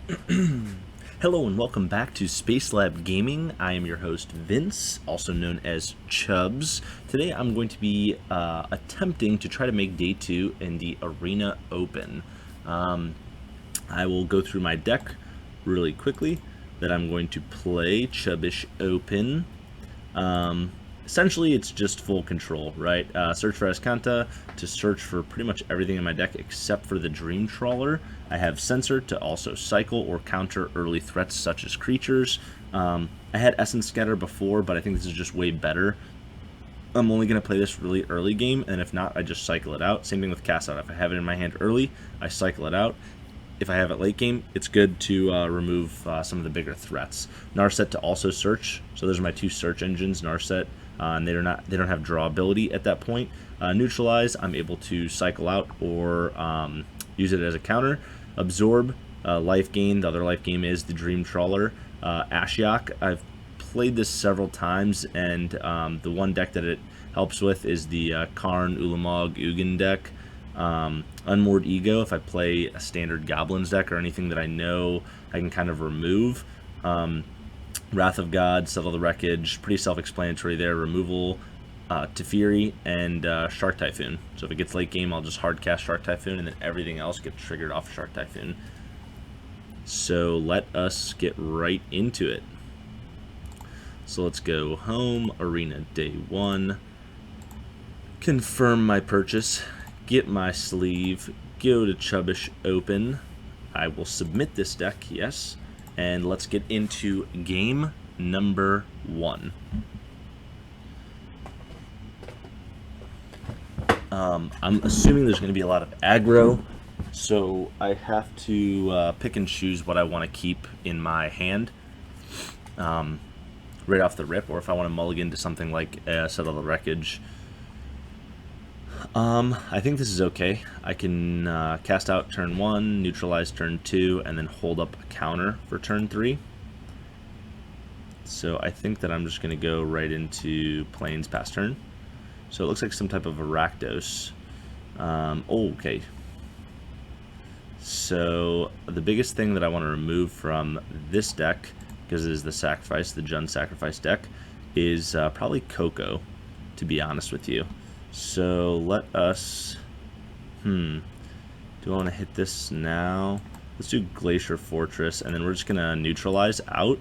Hello and welcome back to Space Lab Gaming. I am your host Vince, also known as Chubbs. Today I'm going to be attempting to try to make day 2 in the Arena Open. I will go through my deck really quickly that I'm going to play Chubbish Open. Essentially, it's just full control, right? Search for Azcanta to search for pretty much everything in my deck except for the Dream Trawler. I have Censor to also cycle or counter early threats such as creatures. I had Essence Scatter before, but I think this is just way better. I'm only going to play this really early game, and if not, I just cycle it out. Same thing with Cast Out. If I have it in my hand early, I cycle it out. If I have it late game, it's good to remove some of the bigger threats. Narset to also search. So those are my two search engines, Narset. And they don't have draw ability at that point. Neutralize, I'm able to cycle out or use it as a counter. Absorb, life gain. The other life gain is the Dream Trawler. Ashiok, I've played this several times, and the one deck that it helps with is the Karn, Ulamog, Ugin deck. Unmoored Ego, if I play a standard Goblins deck or anything that I know I can kind of remove. Wrath of God, Settle the Wreckage, pretty self-explanatory there. Removal, Teferi, and Shark Typhoon. So if it gets late game, I'll just hard cast Shark Typhoon, and then everything else gets triggered off Shark Typhoon. So let us get right into it. So let's go home, Arena Day 1, confirm my purchase, get my sleeve, go to Chubbish Open. I will submit this deck, yes. And let's get into game number 1. I'm assuming there's going to be a lot of aggro, so I have to pick and choose what I want to keep in my hand right off the rip, or if I want to mulligan to something like Settle the Wreckage. I think this is okay. I can cast out turn 1, neutralize turn 2, and then hold up a counter for turn 3. So I think that I'm just going to go right into Plains past turn. So it looks like some type of Rakdos. Okay. So the biggest thing that I want to remove from this deck, because it is the sacrifice, the Jund sacrifice deck, is probably Coco, to be honest with you. So let us, do I want to hit this now? Let's do Glacier Fortress, and then we're just going to neutralize out.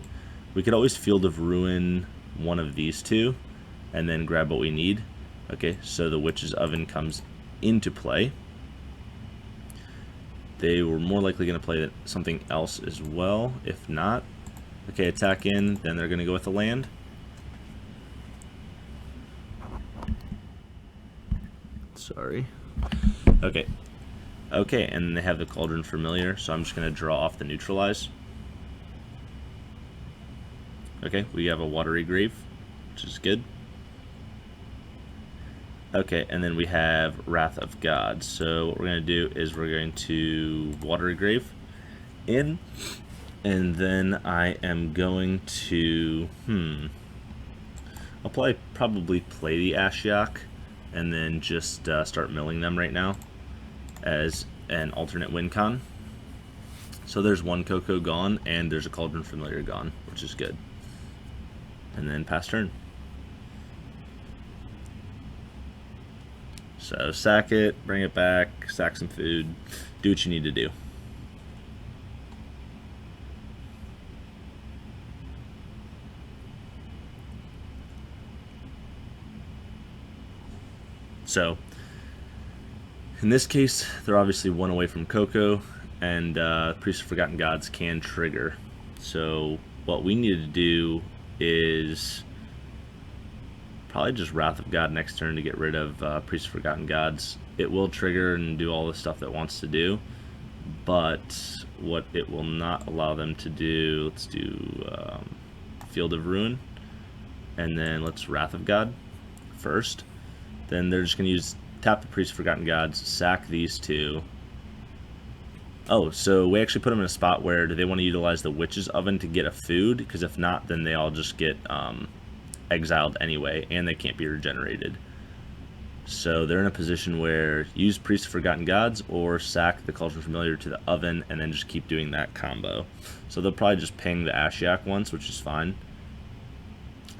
We could always Field of Ruin one of these two, and then grab what we need. Okay, so the Witch's Oven comes into play. They were more likely going to play something else as well, if not. Okay, attack in, then they're going to go with the land. Sorry. Okay. Okay, and they have the Cauldron Familiar, so I'm just going to draw off the neutralize. Okay, we have a Watery Grave, which is good. Okay, and then we have Wrath of God. So what we're going to do is we're going to Watery Grave in, and then I am going to, I'll probably play the Ashiok, and then just start milling them right now as an alternate win con. So there's one Coco gone, and there's a Cauldron Familiar gone, which is good. And then pass turn. So sack it, bring it back, sack some food, do what you need to do. So, in this case, they're obviously one away from Coco, and Priest of Forgotten Gods can trigger. So, what we need to do is probably just Wrath of God next turn to get rid of Priest of Forgotten Gods. It will trigger and do all the stuff that it wants to do, but what it will not allow them to do, let's do Field of Ruin, and then let's Wrath of God first. Then they're just going to tap the Priest of Forgotten Gods, sack these two. Oh, so we actually put them in a spot where do they want to utilize the Witch's Oven to get a food? Because if not, then they all just get exiled anyway, and they can't be regenerated. So they're in a position where use Priest of Forgotten Gods or sack the Cauldron Familiar to the oven and then just keep doing that combo. So they'll probably just ping the Ashiok once, which is fine.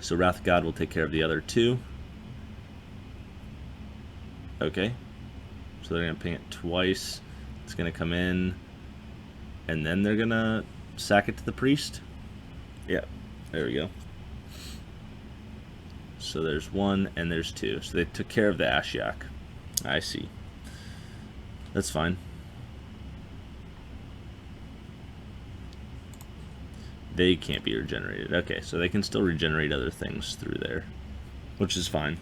So Wrath of God will take care of the other two. Okay. So they're going to ping it twice. It's going to come in. And then they're going to sack it to the Priest. Yeah, there we go. So there's one and there's two. So they took care of the Ashiok. I see. That's fine. They can't be regenerated. Okay, so they can still regenerate other things through there, which is fine.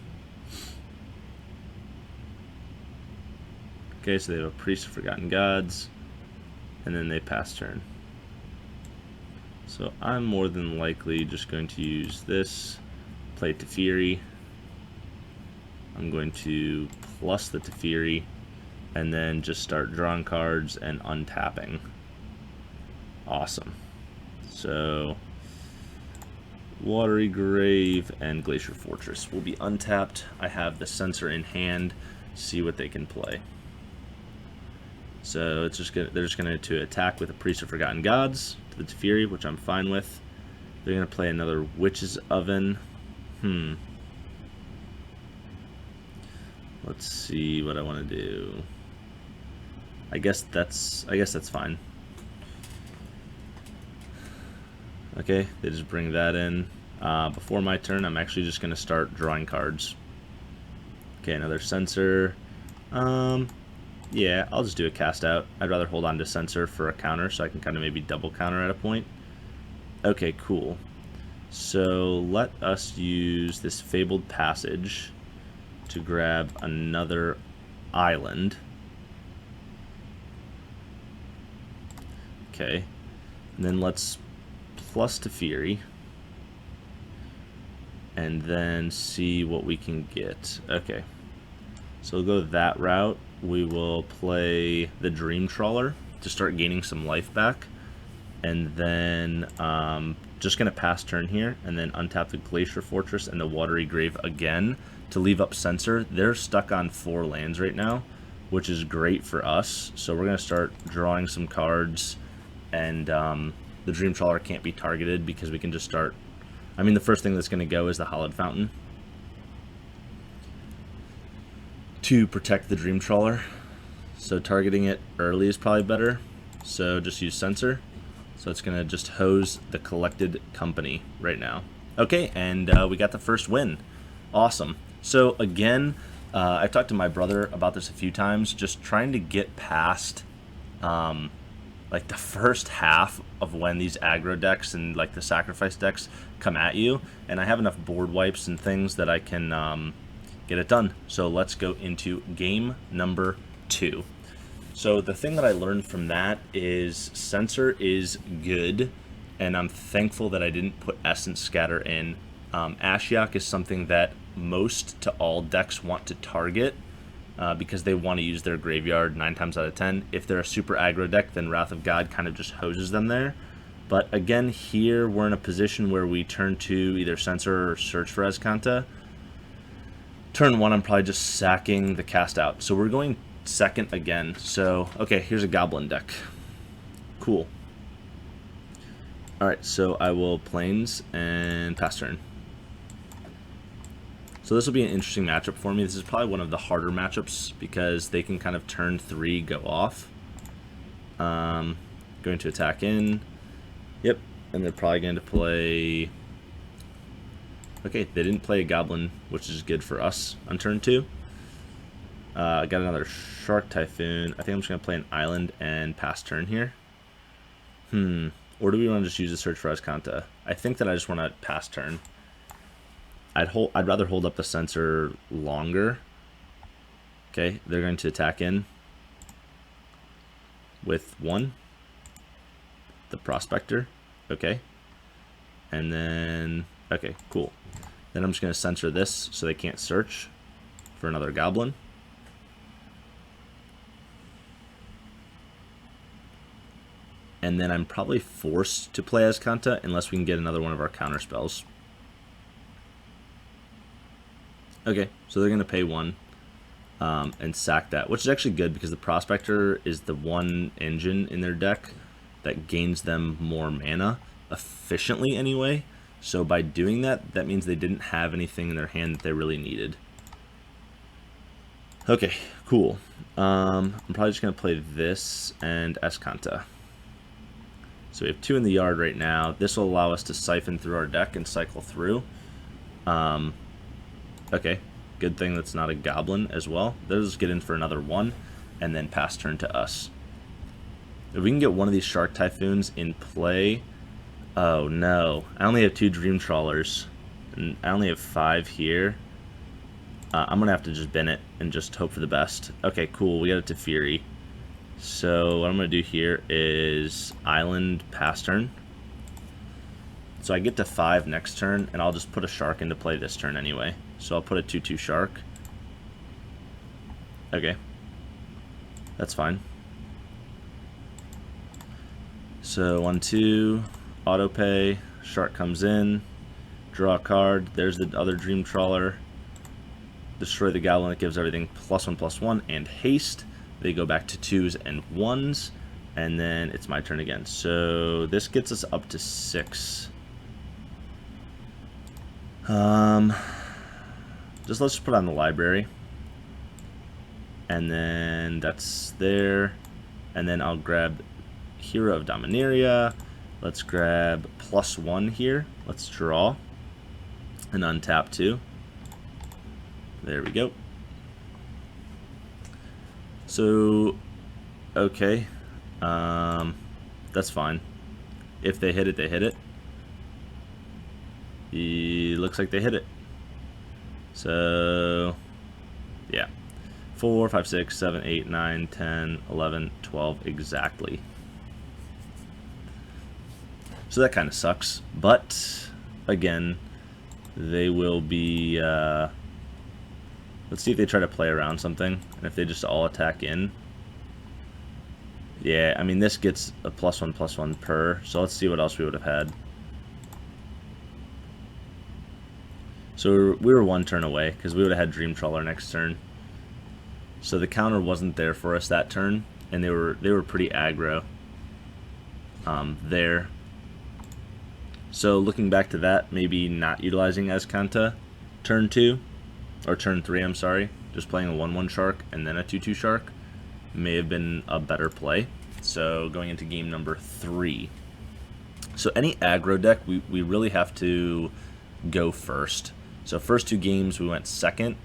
Okay, so they have a Priest of Forgotten Gods, and then they pass turn. So I'm more than likely just going to use this. Play Teferi. I'm going to plus the Teferi and then just start drawing cards and untapping. Awesome. So Watery Grave and Glacier Fortress will be untapped. I have the Censor in hand. See what they can play. So it's just they're just going to attack with a Priest of Forgotten Gods to the Teferi, which I'm fine with. They're going to play another Witch's Oven. Let's see what I want to do. I guess that's fine. Okay, they just bring that in. Before my turn, I'm actually just going to start drawing cards. Okay, another Censor. Yeah, I'll just do a cast out. I'd rather hold on to Censor for a counter, so I can kind of maybe double counter at a point. Okay, cool. So let us use this Fabled Passage to grab another island. Okay, and then let's plus Teferi, and then see what we can get. Okay, so we'll go that route. We will play the Dream Trawler to start gaining some life back, and then just going to pass turn here and then untap the Glacier Fortress and the Watery Grave again to leave up Censor. They're stuck on 4 lands right now, which is great for us. So we're going to start drawing some cards, and the Dream Trawler can't be targeted because we can just start. I mean, the first thing that's going to go is the Hallowed Fountain to protect the Dream Trawler. So targeting it early is probably better. So just use Censor. So it's going to just hose the Collected Company right now. Okay, and we got the first win. Awesome. So again, I've talked to my brother about this a few times, just trying to get past like the first half of when these aggro decks and like the sacrifice decks come at you. And I have enough board wipes and things that I can get it done. So let's go into game number 2. So the thing that I learned from that is Censor is good, and I'm thankful that I didn't put Essence Scatter in. Ashiok is something that most to all decks want to target because they want to use their graveyard 9 times out of 10. If they're a super aggro deck, then Wrath of God kind of just hoses them there. But again, here we're in a position where we turn to either Censor or search for Azcanta. Turn 1, I'm probably just sacking the cast out. So we're going second again. So, okay, here's a Goblin deck. Cool. Alright, so I will Plains and pass turn. So this will be an interesting matchup for me. This is probably one of the harder matchups because they can kind of turn 3 go off. Going to attack in. Yep, and they're probably going to play. Okay, they didn't play a Goblin, which is good for us on turn 2. I got another Shark Typhoon. I think I'm just going to play an Island and pass turn here. Or do we want to just use a search for Azcanta? I think that I just want to pass turn. I'd rather hold up the Censor longer. Okay, they're going to attack in with 1. The Prospector. Okay. And then, okay, cool. Then I'm just going to censor this so they can't search for another Goblin. And then I'm probably forced to play Azcanta unless we can get another one of our counter spells. Okay, so they're going to pay 1. and sack that, which is actually good because the Prospector is the one engine in their deck that gains them more mana efficiently anyway. So by doing that, that means they didn't have anything in their hand that they really needed. Okay, cool. I'm probably just going to play this and Azcanta. So we have 2 in the yard right now. This will allow us to siphon through our deck and cycle through. Okay, good thing that's not a goblin as well. They'll just get in for another 1 and then pass turn to us. If we can get one of these Shark Typhoons in play... Oh no, I only have 2 Dream Trawlers, and I only have 5 here. I'm going to have to just bin it and just hope for the best. Okay, cool, we got it to Fury. So what I'm going to do here is Island pass turn. So I get to 5 next turn, and I'll just put a Shark into play this turn anyway. So I'll put a 2/2 Shark. Okay. That's fine. So 1/2, auto pay, Shark comes in, draw a card, there's the other Dream Trawler. Destroy the Goblin, that gives everything +1/+1 and haste. They go back to 2s and 1s, and then it's my turn again. So this gets us up to 6. Let's put on the library, and then that's there, and then I'll grab Hero of Dominaria. Let's grab +1 here. Let's draw and untap 2. There we go. So, okay, that's fine. If they hit it, they hit it. It looks like they hit it. So, yeah. 4, 5, 6, 7, 8, 9, 10, 11, 12, exactly. So that kind of sucks. But, again, they will be... let's see if they try to play around something, and if they just all attack in. Yeah, I mean, this gets a +1/+1 per, so let's see what else we would have had. So we were 1 turn away, because we would have had Dream Trawler next turn. So the counter wasn't there for us that turn, and they were pretty aggro there. So looking back to that, maybe not utilizing Azcanta turn 2. Or turn 3, I'm sorry, just playing a 1/1 Shark and then a 2/2 Shark may have been a better play. So going into game number 3. So any aggro deck, we really have to go first. So first 2 games we went second,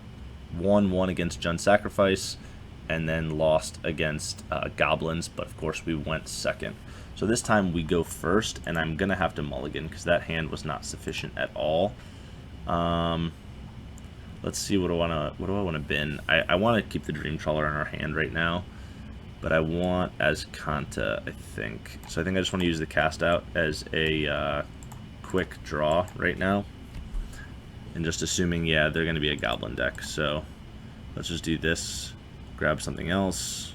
won 1 against Jund Sacrifice, and then lost against Goblins, but of course we went second. So this time we go first, and I'm going to have to mulligan because that hand was not sufficient at all. Let's see, what do I want to bin? I want to keep the Dream Trawler in our hand right now, but I want Azcanta, I think. So I think I just want to use the cast out as a quick draw right now. And just assuming, yeah, they're going to be a Goblin deck. So let's just do this, grab something else,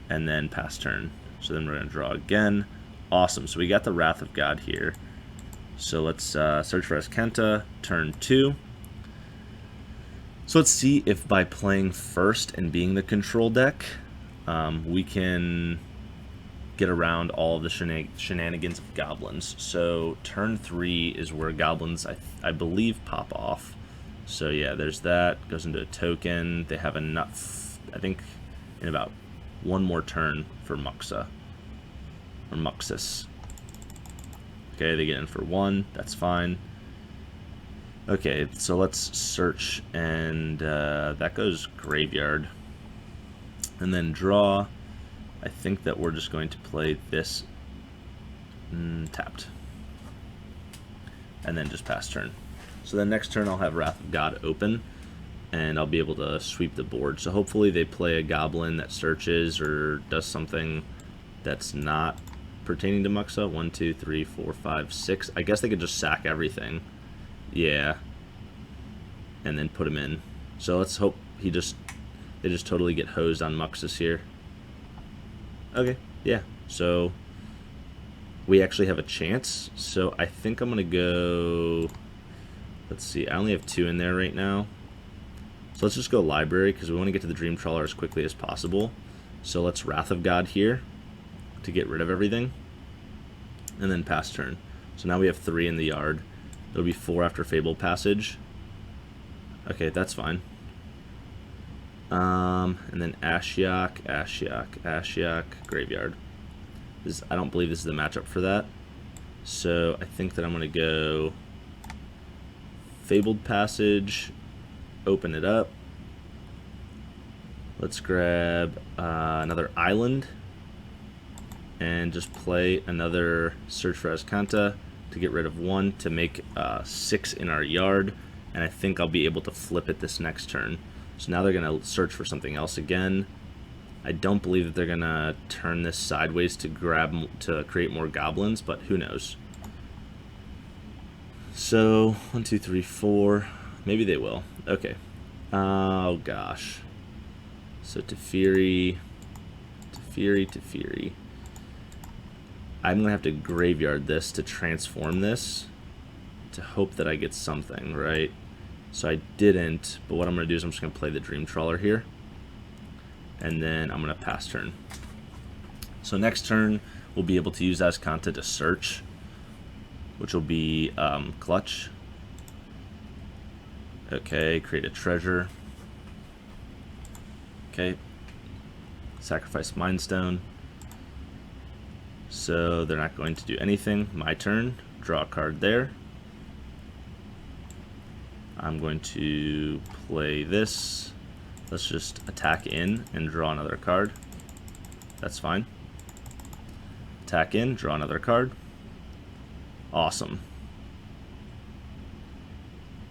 and then pass turn. So then we're going to draw again. Awesome, so we got the Wrath of God here. So let's search for Azcanta, turn 2. So let's see if by playing first and being the control deck, we can get around all of the shenanigans of Goblins. So turn 3 is where Goblins, I believe, pop off. So yeah, there's that. Goes into a token. They have enough, I think, in about 1 more turn for Muxa. Or Muxus. Okay, they get in for 1. That's fine. Okay, so let's search, and that goes Graveyard. And then draw. I think that we're just going to play this tapped. And then just pass turn. So then next turn I'll have Wrath of God open, and I'll be able to sweep the board. So hopefully they play a Goblin that searches or does something that's not pertaining to Muxa. 1, 2, 3, 4, 5, 6. I guess they could just sack everything. Yeah. And then put him in. So let's hope they just totally get hosed on Muxus here. Okay, yeah. So we actually have a chance. So I think I'm going to go... Let's see, I only have 2 in there right now. So let's just go library because we want to get to the Dream Trawler as quickly as possible. So let's Wrath of God here to get rid of everything. And then pass turn. So now we have 3 in the yard. There'll be 4 after Fabled Passage. Okay, that's fine. And then Ashiok, Graveyard. I don't believe this is the matchup for that. So I think that I'm going to go Fabled Passage, open it up. Let's grab another Island and just play another Search for Azcanta to get rid of 1 to make 6 in our yard. And I think I'll be able to flip it this next turn. So now they're going to search for something else again. I don't believe that they're going to turn this sideways to create more goblins, but who knows. So 1, 2, 3, 4. Maybe they will. Okay. Oh gosh. So Teferi. I'm going to have to graveyard this to transform this to hope that I get something, right? So I didn't, but what I'm going to do is I'm just going to play the Dream Trawler here. And then I'm going to pass turn. So next turn, we'll be able to use Azcanta to search, which will be clutch. Okay, create a treasure. Okay, sacrifice Mind Stone. So they're not going to do anything. My turn, draw a card there. I'm going to play this. Let's just attack in and draw another card. That's fine. Attack in, draw another card. Awesome.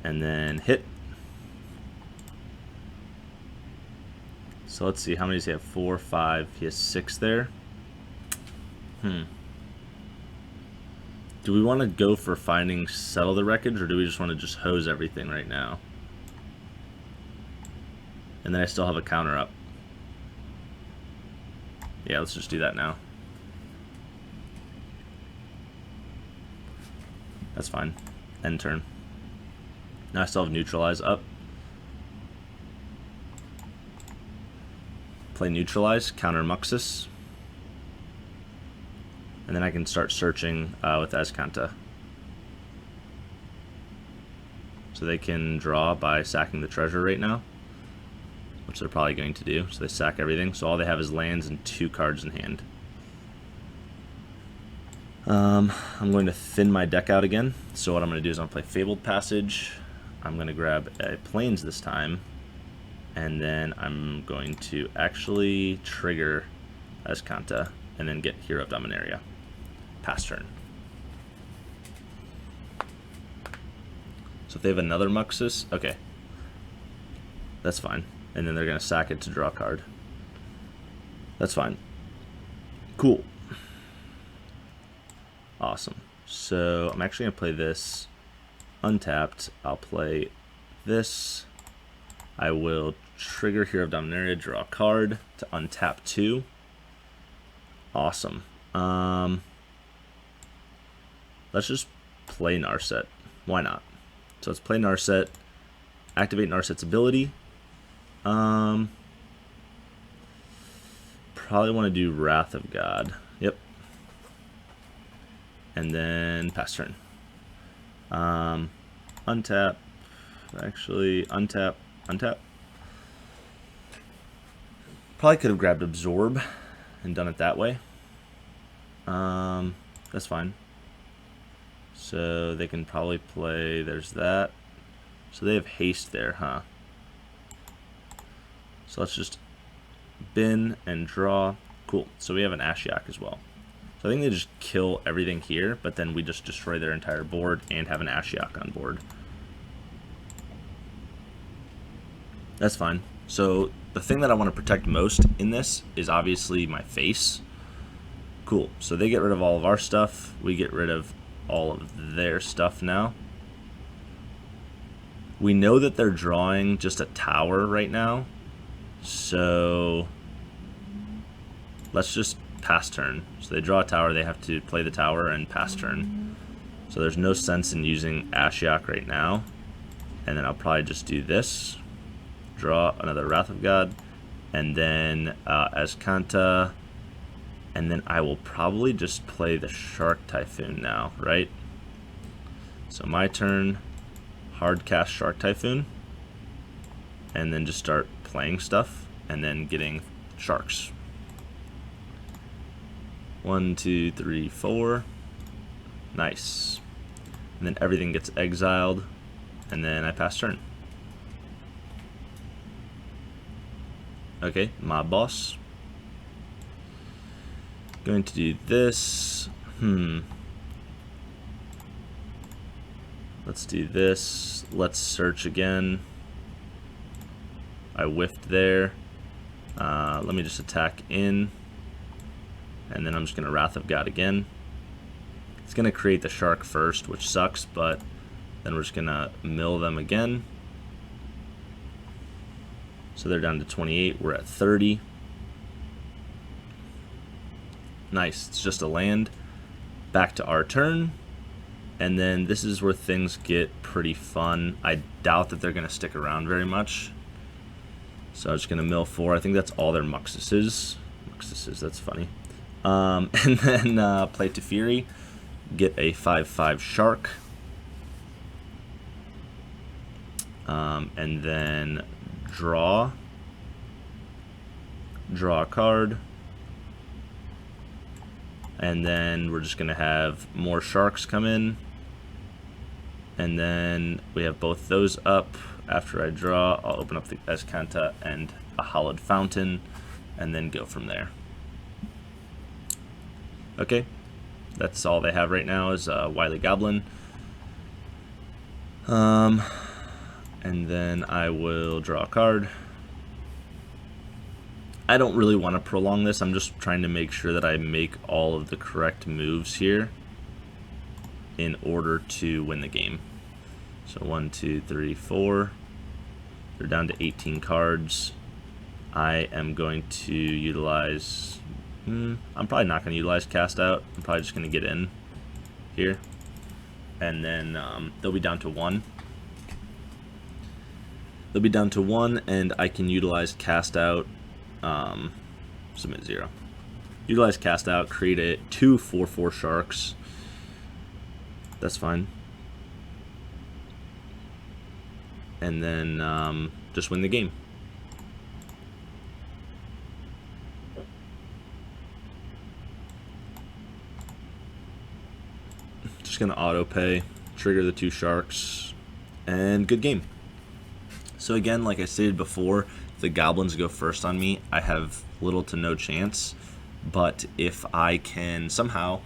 And then hit. So let's see, how many does he have? 4, 5. He has 6 there. Do we want to go for finding Settle the Wreckage, or do we just want to just hose everything right now? And then I still have a counter up. Yeah, let's just do that now. That's fine. End turn. Now I still have Neutralize up. Play Neutralize, counter Muxus. And then I can start searching with Azcanta. So they can draw by sacking the treasure right now, which they're probably going to do. So they sack everything. So all they have is lands and 2 cards in hand. I'm going to thin my deck out again. So what I'm going to do is I'm going to play Fabled Passage. I'm going to grab a Plains this time. And then I'm going to actually trigger Azcanta and then get Hero of Dominaria. Pass turn. So if they have another Muxus, okay. That's fine. And then they're going to sack it to draw a card. That's fine. Cool. Awesome. So I'm actually going to play this untapped. I'll play this. I will trigger Hero of Dominaria, draw a card to untap 2. Awesome. Let's just play Narset. Why not? So let's play Narset. Activate Narset's ability. Probably want to do Wrath of God. Yep. And then pass turn. Untap. Actually, untap. Probably could have grabbed Absorb and done it that way. That's fine. So they can probably play, there's that. So they have haste there, huh? So let's just bin and draw. Cool. So we have an Ashiok as well. So I think they just kill everything here, but then we just destroy their entire board and have an Ashiok on board. That's fine. So the thing that I want to protect most in this is obviously my face. Cool. So they get rid of all of our stuff. We get rid of all of their stuff now. We know that they're drawing just a tower right now. So let's just pass turn. So they draw a tower, they have to play the tower and pass turn. So there's no sense in using Ashiok right now. And then I'll probably just do this. draw another Wrath of God, and then Azcanta, and then I will probably just play the Shark Typhoon now, right? So my turn, hard cast Shark Typhoon, and then just start playing stuff, and then getting sharks. 1, 2, 3, 4. Nice. And then everything gets exiled, and then I pass turn. Okay, mob boss. Going to do this. Let's do this. Let's search again. I whiffed there. Let me just attack in. And then I'm just going to Wrath of God again. It's going to create the shark first, which sucks, but then we're just going to mill them again. So they're down to 28. We're at 30. Nice. It's just a land. Back to our turn. And then this is where things get pretty fun. I doubt that they're going to stick around very much. So I'm just going to mill 4. I think that's all their Muxus is. Muxus is, that's funny. And then play to Fury. Get a 5/5 shark. And then draw a card, and then we're just gonna have more sharks come in, and then we have both those up. After I draw, I'll open up the Azcanta and a Hallowed Fountain, and then go from there. Okay, that's all they have right now is Wily Goblin. And then I will draw a card. I don't really want to prolong this. I'm just trying to make sure that I make all of the correct moves here in order to win the game. So 1, 2, 3, 4. They're down to 18 cards. I am going to utilize... I'm probably not going to utilize Cast Out. I'm probably just going to get in here. And then they'll be down to 1. They'll be down to 1, and I can utilize Cast Out. Submit 0. Utilize Cast Out, create it 2 4/4 sharks. That's fine. And then just win the game. Just gonna auto pay, trigger the 2 sharks, and good game. So again, like I stated before, if the goblins go first on me, I have little to no chance. But if I can somehow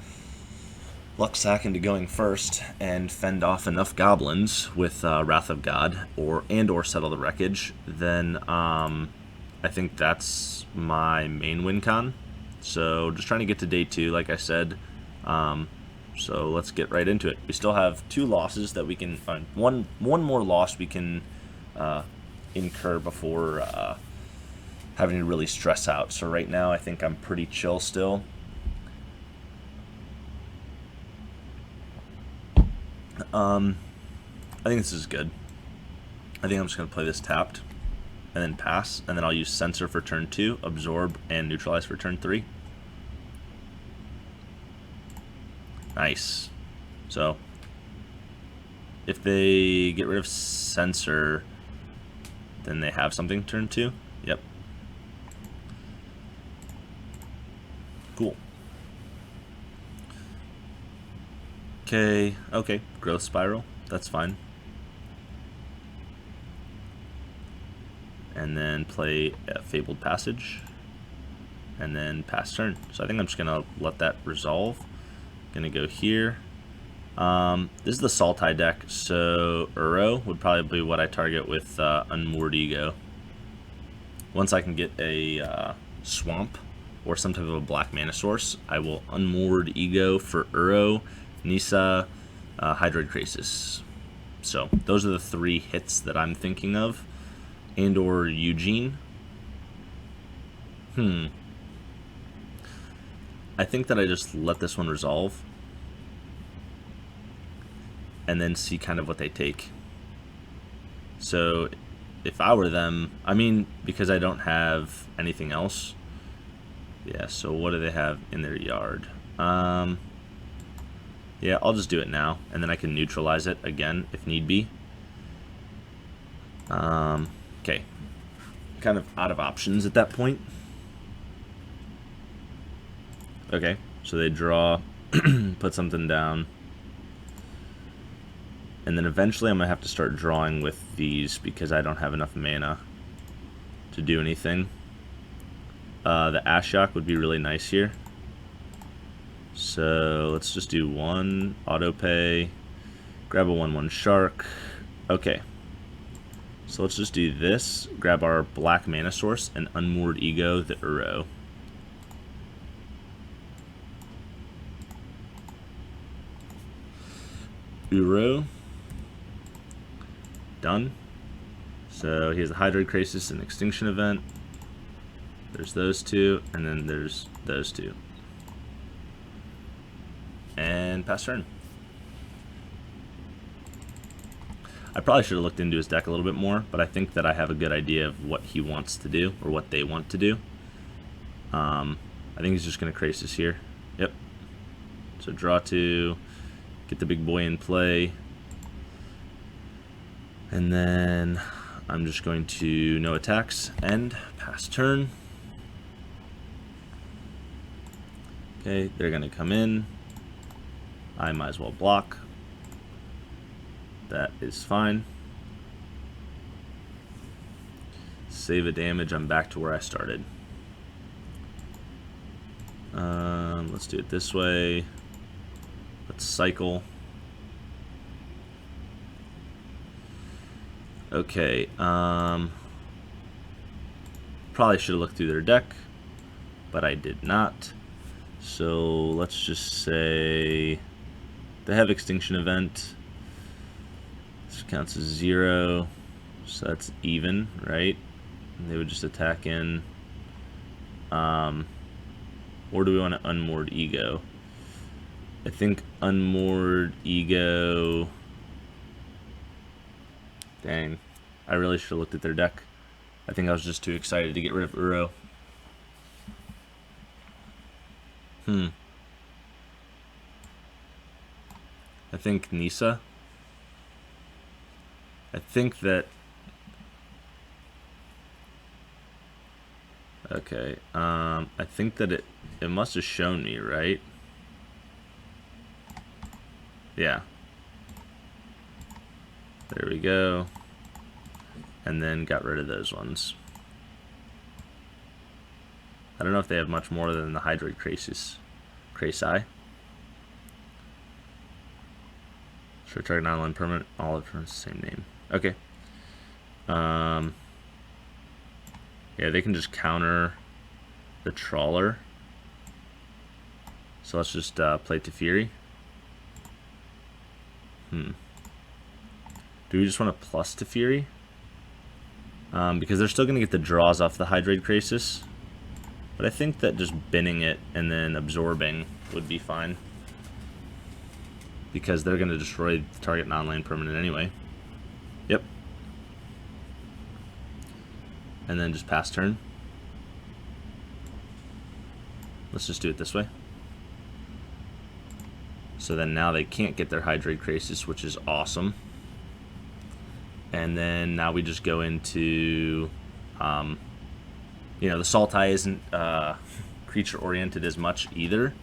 luck sack into going first and fend off enough goblins with Wrath of God or Settle the Wreckage, then I think that's my main win con. So just trying to get to day 2, like I said. So let's get right into it. We still have 2 losses that we can find. One more loss we can incur before having to really stress out. So right now I think I'm pretty chill still. I think this is good. I think I'm just going to play this tapped and then pass, and then I'll use Censor for turn 2, Absorb, and Neutralize for turn 3. Nice. So if they get rid of Censor, then they have something turn 2. Yep. Cool. Okay, Growth Spiral, that's fine. And then play a Fabled Passage, and then pass turn. So I think I'm just gonna let that resolve. Gonna go here. This is the Sultai deck, so Uro would probably be what I target with Unmoored Ego. Once I can get a Swamp or some type of a black mana source, I will Unmoored Ego for Uro, Nissa, Hydroid Krasis. So those are the 3 hits that I'm thinking of. And or Eugene. I think that I just let this one resolve and then see kind of what they take. So if I were them, I mean, because I don't have anything else. Yeah, so what do they have in their yard? Yeah, I'll just do it now, and then I can neutralize it again if need be. Okay. Kind of out of options at that point. Okay, so they draw, put something down. And then eventually I'm going to have to start drawing with these because I don't have enough mana to do anything. The Ashiok would be really nice here. So let's just do one auto pay, grab a 1/1 shark. Okay. So let's just do this, grab our black mana source, and Unmoored Ego the Uro. Uro. Done. So he has a Hydroid Crisis and Extinction Event. There's those two, and then there's those two. And pass turn. I probably should have looked into his deck a little bit more, but I think that I have a good idea of what he wants to do, or what they want to do. I think he's just going to Crisis here. Yep. So draw 2, get the big boy in play. And then I'm just going to no attacks, end, pass turn. Okay, they're going to come in. I might as well block. That is fine. Save a damage, I'm back to where I started. Let's do it this way. Let's cycle. Okay, probably should have looked through their deck, but I did not. So let's just say they have Extinction Event. This counts as 0, so that's even, right? And they would just attack in. Or do we want to Unmoored Ego? I think Unmoored Ego... Dang, I really should have looked at their deck. I think I was just too excited to get rid of Uro. I think Nisa. I think that... Okay, I think that it must have shown me, right? Yeah. There we go. And then got rid of those ones. I don't know if they have much more than the Hydroid Crisis. Crasi. Sure, target non-land permanent, all of them same name. Okay. Yeah, they can just counter the Trawler. So let's just play Teferi. Do we just want to plus Teferi? Because they're still going to get the draws off the Hydroid Crisis. But I think that just binning it and then absorbing would be fine. Because they're going to destroy the target non-land permanent anyway. Yep. And then just pass turn. Let's just do it this way. So then now they can't get their Hydroid Crisis, which is awesome. And then now we just go into, you know, the Sultai isn't creature oriented as much either.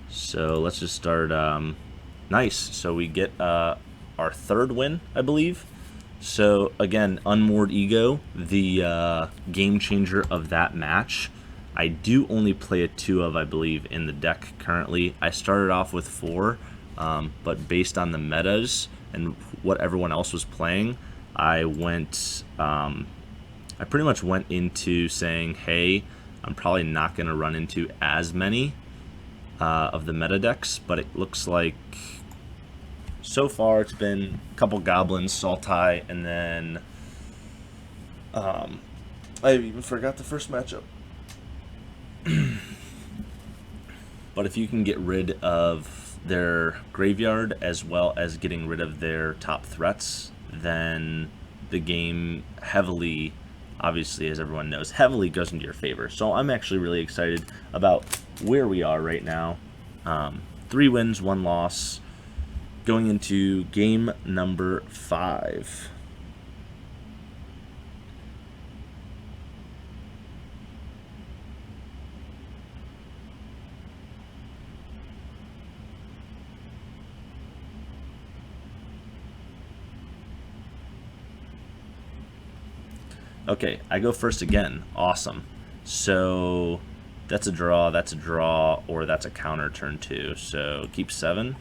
So let's just start. Nice. So we get our third win, I believe. So again, Unmoored Ego, the game changer of that match. I do only play a 2 of, I believe, in the deck currently. I started off with 4, but based on the metas and what everyone else was playing, I went. I pretty much went into saying, hey, I'm probably not going to run into as many of the meta decks, but it looks like so far it's been a couple Goblins, Sultai, and then I even forgot the first matchup. But if you can get rid of their graveyard as well as getting rid of their top threats, then the game heavily, obviously, as everyone knows, heavily goes into your favor. So I'm actually really excited about where we are right now. 3 wins, 1 loss, going into game number 5. Okay, I go first again. Awesome. So that's a draw, or that's a counter turn 2. So keep 7.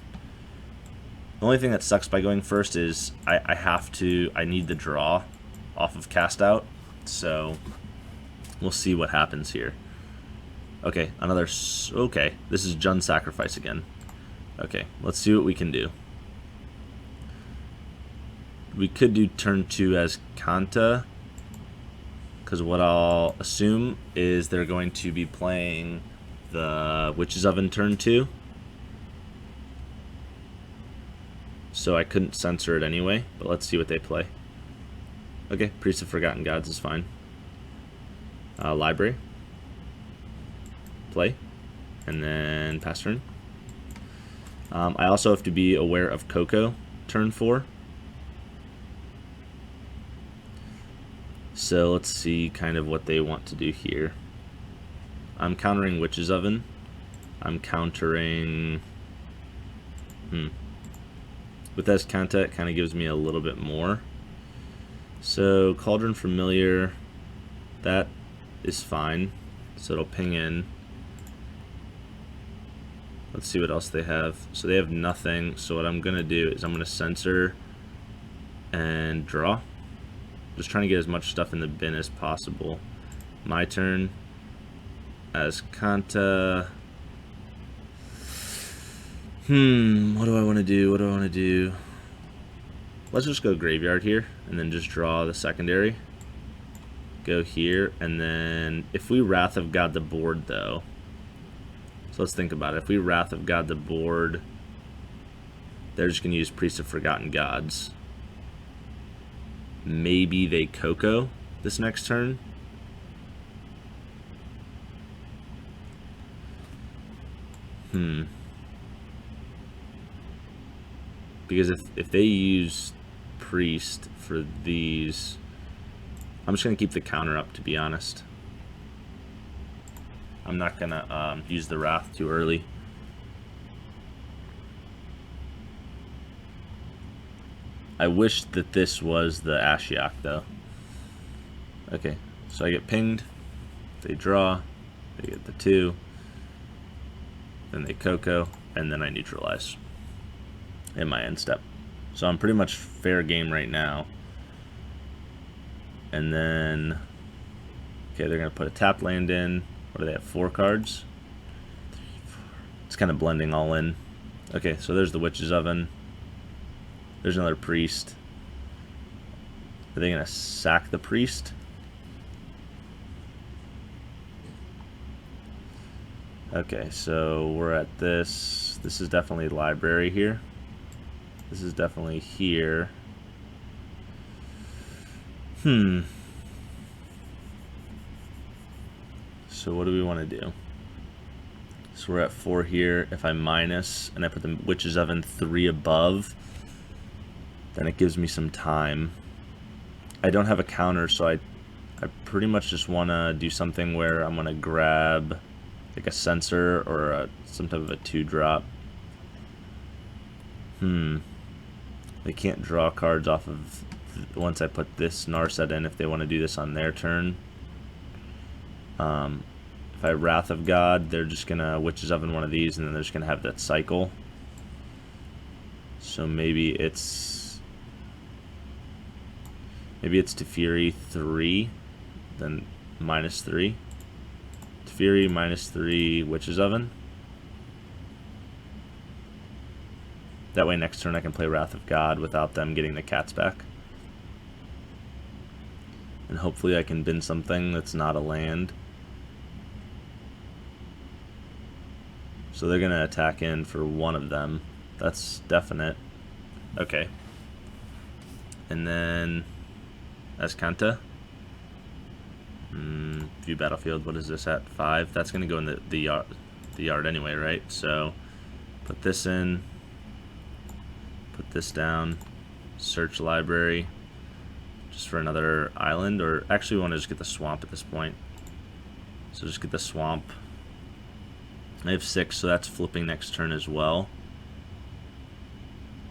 The only thing that sucks by going first is I need the draw off of cast out. So we'll see what happens here. Okay, okay, this is Jund Sacrifice again. Okay, let's see what we can do. We could do turn 2 Azcanta, because what I'll assume is they're going to be playing the Witch's Oven turn 2. So I couldn't censor it anyway, but let's see what they play. Okay, Priest of Forgotten Gods is fine. Library. Play. And then pass turn. I also have to be aware of Coco turn 4. So let's see kind of what they want to do here. I'm countering Witch's Oven. I'm countering... With Azcanta, it kind of gives me a little bit more. So Cauldron Familiar, that is fine. So it'll ping in. Let's see what else they have. So they have nothing. So what I'm going to do is I'm going to censor and draw. Just trying to get as much stuff in the bin as possible. My turn. Azcanta. What do I want to do? Let's just go graveyard here and then just draw the secondary. Go here, and then if we Wrath of God the board though. So let's think about it. If we Wrath of God the board, they're just going to use Priest of Forgotten Gods. Maybe they Coco this next turn. Because if they use Priest for these, I'm just going to keep the counter up, to be honest. I'm not going to use the Wrath too early. I wish that this was the Ashiok, though. Okay, so I get pinged. They draw. They get the 2. Then they Coco. And then I neutralize in my end step. So I'm pretty much fair game right now. And then... Okay, they're going to put a tap land in. What do they have? 4 cards? It's kind of blending all in. Okay, so there's the Witch's Oven. There's another Priest. Are they going to sack the Priest? Okay, so we're at this. This is definitely library here. This is definitely here. So what do we want to do? So we're at 4 here. If I minus and I put the Witch's Oven 3 above, then it gives me some time. I don't have a counter, so I pretty much just want to do something where I'm going to grab like a Censor or some type of a 2-drop. They can't draw cards off of once I put this Narset in if they want to do this on their turn. If I Wrath of God, they're just going to Witch's Oven one of these, and then they're just going to have that cycle. So maybe it's Teferi 3, then -3. Teferi -3, Witch's Oven. That way next turn I can play Wrath of God without them getting the cats back. And hopefully I can bin something that's not a land. So they're going to attack in for one of them. That's definite. Okay. And then Azcanta. View battlefield. What is this at? 5. That's going to go in the yard anyway, right? So put this in. Put this down. Search library. Just for another island, or actually we want to just get the swamp at this point. So just get the swamp. I have 6, so that's flipping next turn as well.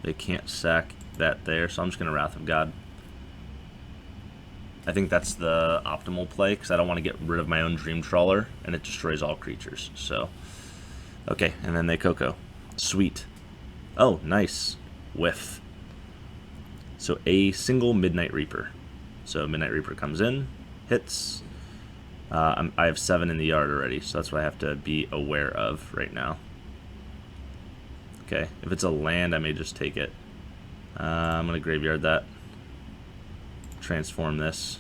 They can't sack that there, so I'm just going to Wrath of God. I think that's the optimal play, because I don't want to get rid of my own Dream Trawler, and it destroys all creatures. So, okay, and then they Coco. Sweet. Oh, nice. Whiff. So a single Midnight Reaper. So Midnight Reaper comes in, hits. I have 7 in the yard already, so that's what I have to be aware of right now. Okay, if it's a land, I may just take it. I'm going to graveyard that. Transform this.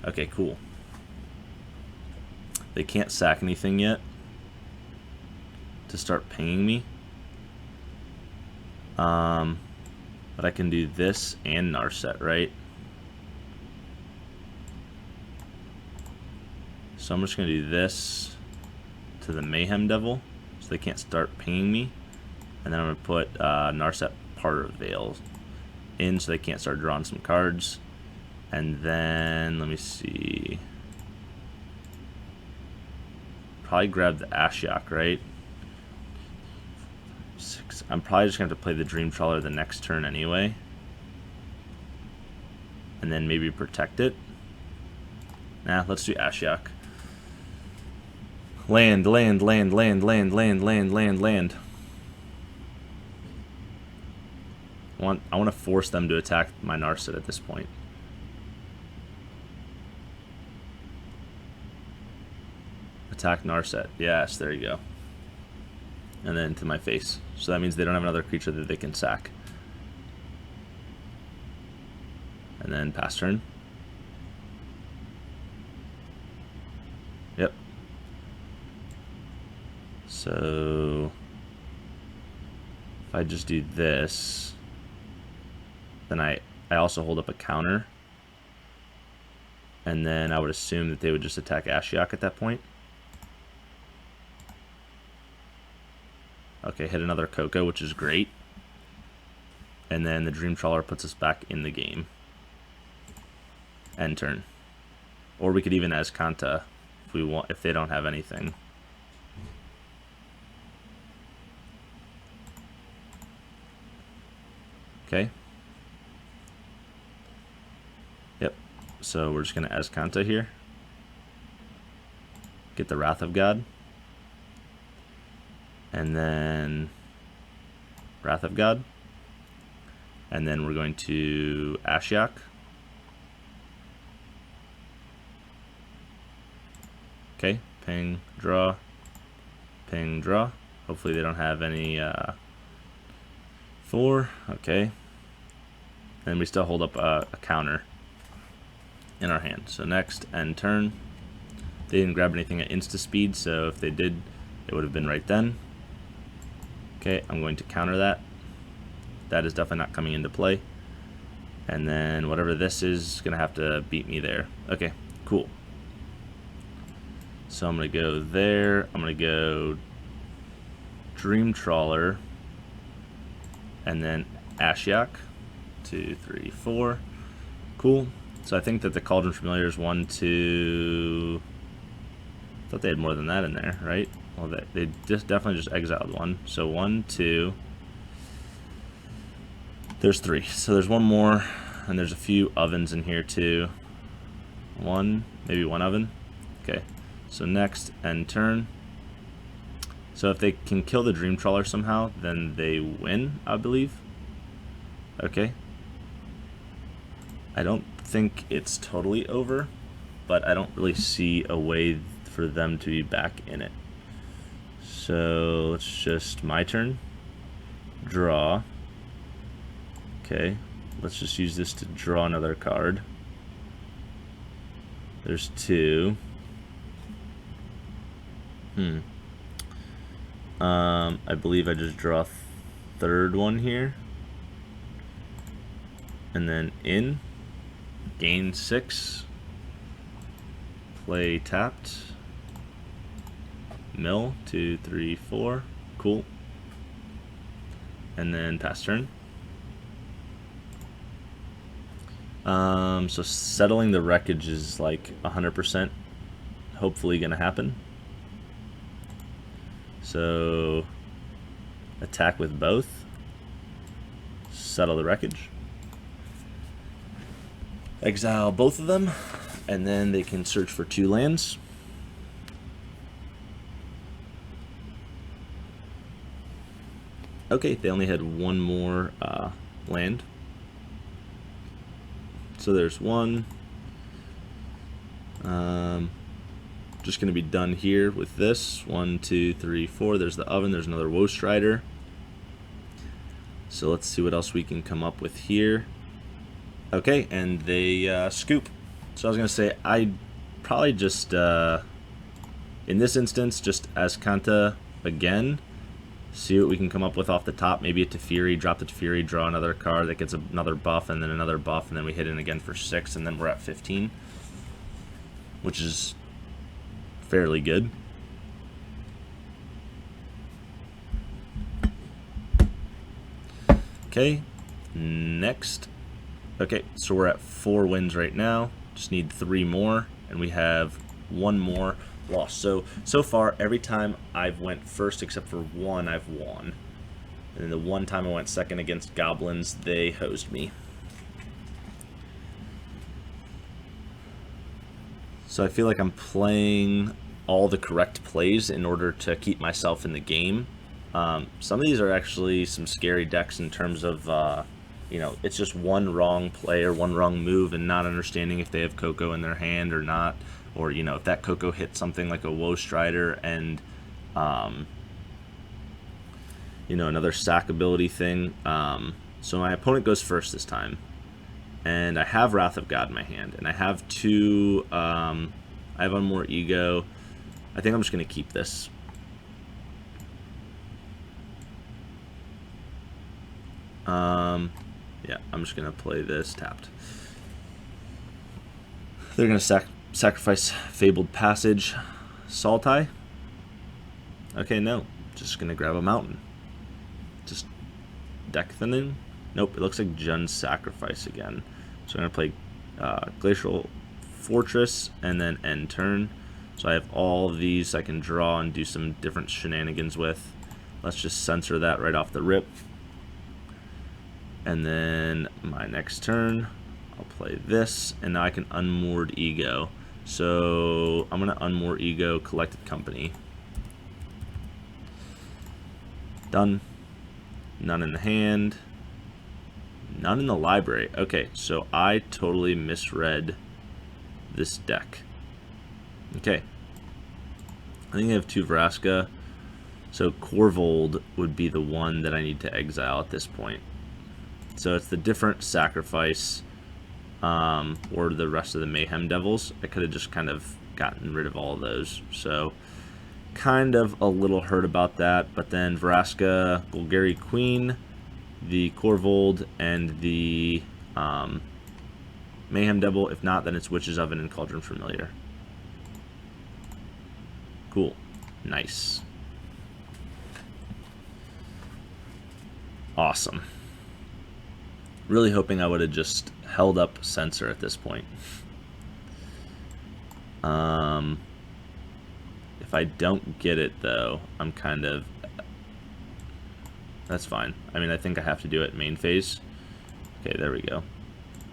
Okay, cool. They can't sack anything yet to start paying me. But I can do this and Narset, right? So I'm just going to do this to the Mayhem Devil, so they can't start paying me. And then I'm going to put Narset Part of Veil in, so they can't start drawing some cards. And then, let me see. Probably grab the Ashiok, right? 6. I'm probably just going to have to play the Dream Trawler the next turn anyway. And then maybe protect it. Nah, let's do Ashiok. Land, land, land, land, land, land, land, land, land. I want to force them to attack my Narset at this point. Attack Narset. Yes, there you go. And then to my face. So that means they don't have another creature that they can sack. And then pass turn. Yep. So if I just do this, then I also hold up a counter. And then I would assume that they would just attack Ashiok at that point. Okay, hit another Coco, which is great. And then the Dream Trawler puts us back in the game. End turn. Or we could even Azcanta if we want, if they don't have anything. Okay. Yep. So we're just gonna Azcanta here. Get the Wrath of God. And then Wrath of God. And then we're going to Ashiok. Okay, ping, draw, ping, draw. Hopefully they don't have any 4. Okay. And we still hold up a counter in our hand. So next, end turn. They didn't grab anything at insta speed, so if they did, it would have been right then. Okay, I'm going to counter that. That is definitely not coming into play. And then whatever this is going to have to beat me there. Okay, cool. So I'm going to go there. I'm going to go Dream Trawler. And then Ashiok. 2, 3, 4. Cool. So I think that the Cauldron Familiar is 1, 2... I thought they had more than that in there, right? Well, they just definitely just exiled 1. So 1, 2... There's 3. So there's 1 more, and there's a few ovens in here too. 1, maybe 1 oven. Okay. So next, end turn. So if they can kill the Dream Trawler somehow, then they win, I believe. Okay. I don't think it's totally over, but I don't really see a way for them to be back in it. So it's just my turn. Draw. Okay, let's just use this to draw another card. There's 2. I believe I just draw a third one here. And then in. Gain 6. Play tapped. Mill, 2, 3, 4. Cool. And then pass turn. So settling the wreckage is like 100% hopefully going to happen. So attack with both. Settle the wreckage. Exile both of them, and then they can search for 2 lands. Okay, they only had 1 more land. So there's 1. Just going to be done here with this. 1, 2, 3, 4. There's the oven. There's another Woe Strider. So let's see what else we can come up with here. Okay, and they scoop. So I was going to say, I probably just, in this instance, just Azcanta again. See what we can come up with off the top. Maybe a Teferi, drop the Teferi, draw another card that gets another buff, and then another buff, and then we hit it again for 6, and then we're at 15. Which is fairly good. Okay, next. Okay, so we're at 4 wins right now. Just need 3 more, and we have 1 more loss. So far, every time I've went first except for 1, I've won. And then the one time I went second against goblins, they hosed me. So I feel like I'm playing all the correct plays in order to keep myself in the game. Some of these are actually some scary decks in terms of, you know, it's just one wrong play or one wrong move and not understanding if they have Coco in their hand or not. Or, you know, if that Coco hits something like a Woe Strider and, you know, another sack ability thing. So my opponent goes first this time. And I have Wrath of God in my hand. And I have 2, I have Unmoored Ego. I think I'm just going to keep this. Yeah, I'm just going to play this tapped. They're going to sacrifice Fabled Passage, Sultai. Okay, no. Just going to grab a mountain. Just deck thinning. Nope, it looks like Jun's Sacrifice again. So I'm going to play Glacial Fortress and then end turn. So I have all of these I can draw and do some different shenanigans with. Let's just censor that right off the rip. And then my next turn, I'll play this, and now I can Unmoored Ego. So I'm going to Unmoored Ego Collected Company. Done. None in the hand. None in the library. Okay, so I totally misread this deck. Okay. I think I have 2 Vraska. So Corvold would be the one that I need to exile at this point. So it's the different sacrifice or the rest of the Mayhem Devils. I could have just kind of gotten rid of all of those. So kind of a little hurt about that. But then Vraska, Golgari Queen, the Corvold, and the Mayhem Devil. If not, then it's Witch's Oven and Cauldron Familiar. Cool. Nice. Awesome. Really hoping I would have just held up Censor at this point. If I don't get it, though, I'm kind of... That's fine. I mean, I think I have to do it main phase. Okay, there we go.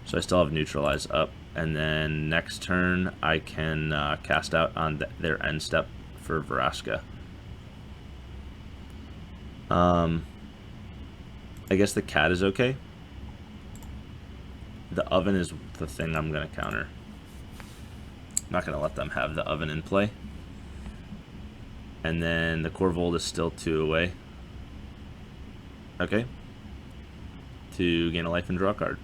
So I still have Neutralize up. And then next turn, I can cast out on their end step for Vraska. I guess the cat is okay. The oven is the thing I'm going to counter. I'm not going to let them have the oven in play. And then the Corvold is still 2 away. Okay. To gain a life and draw a card.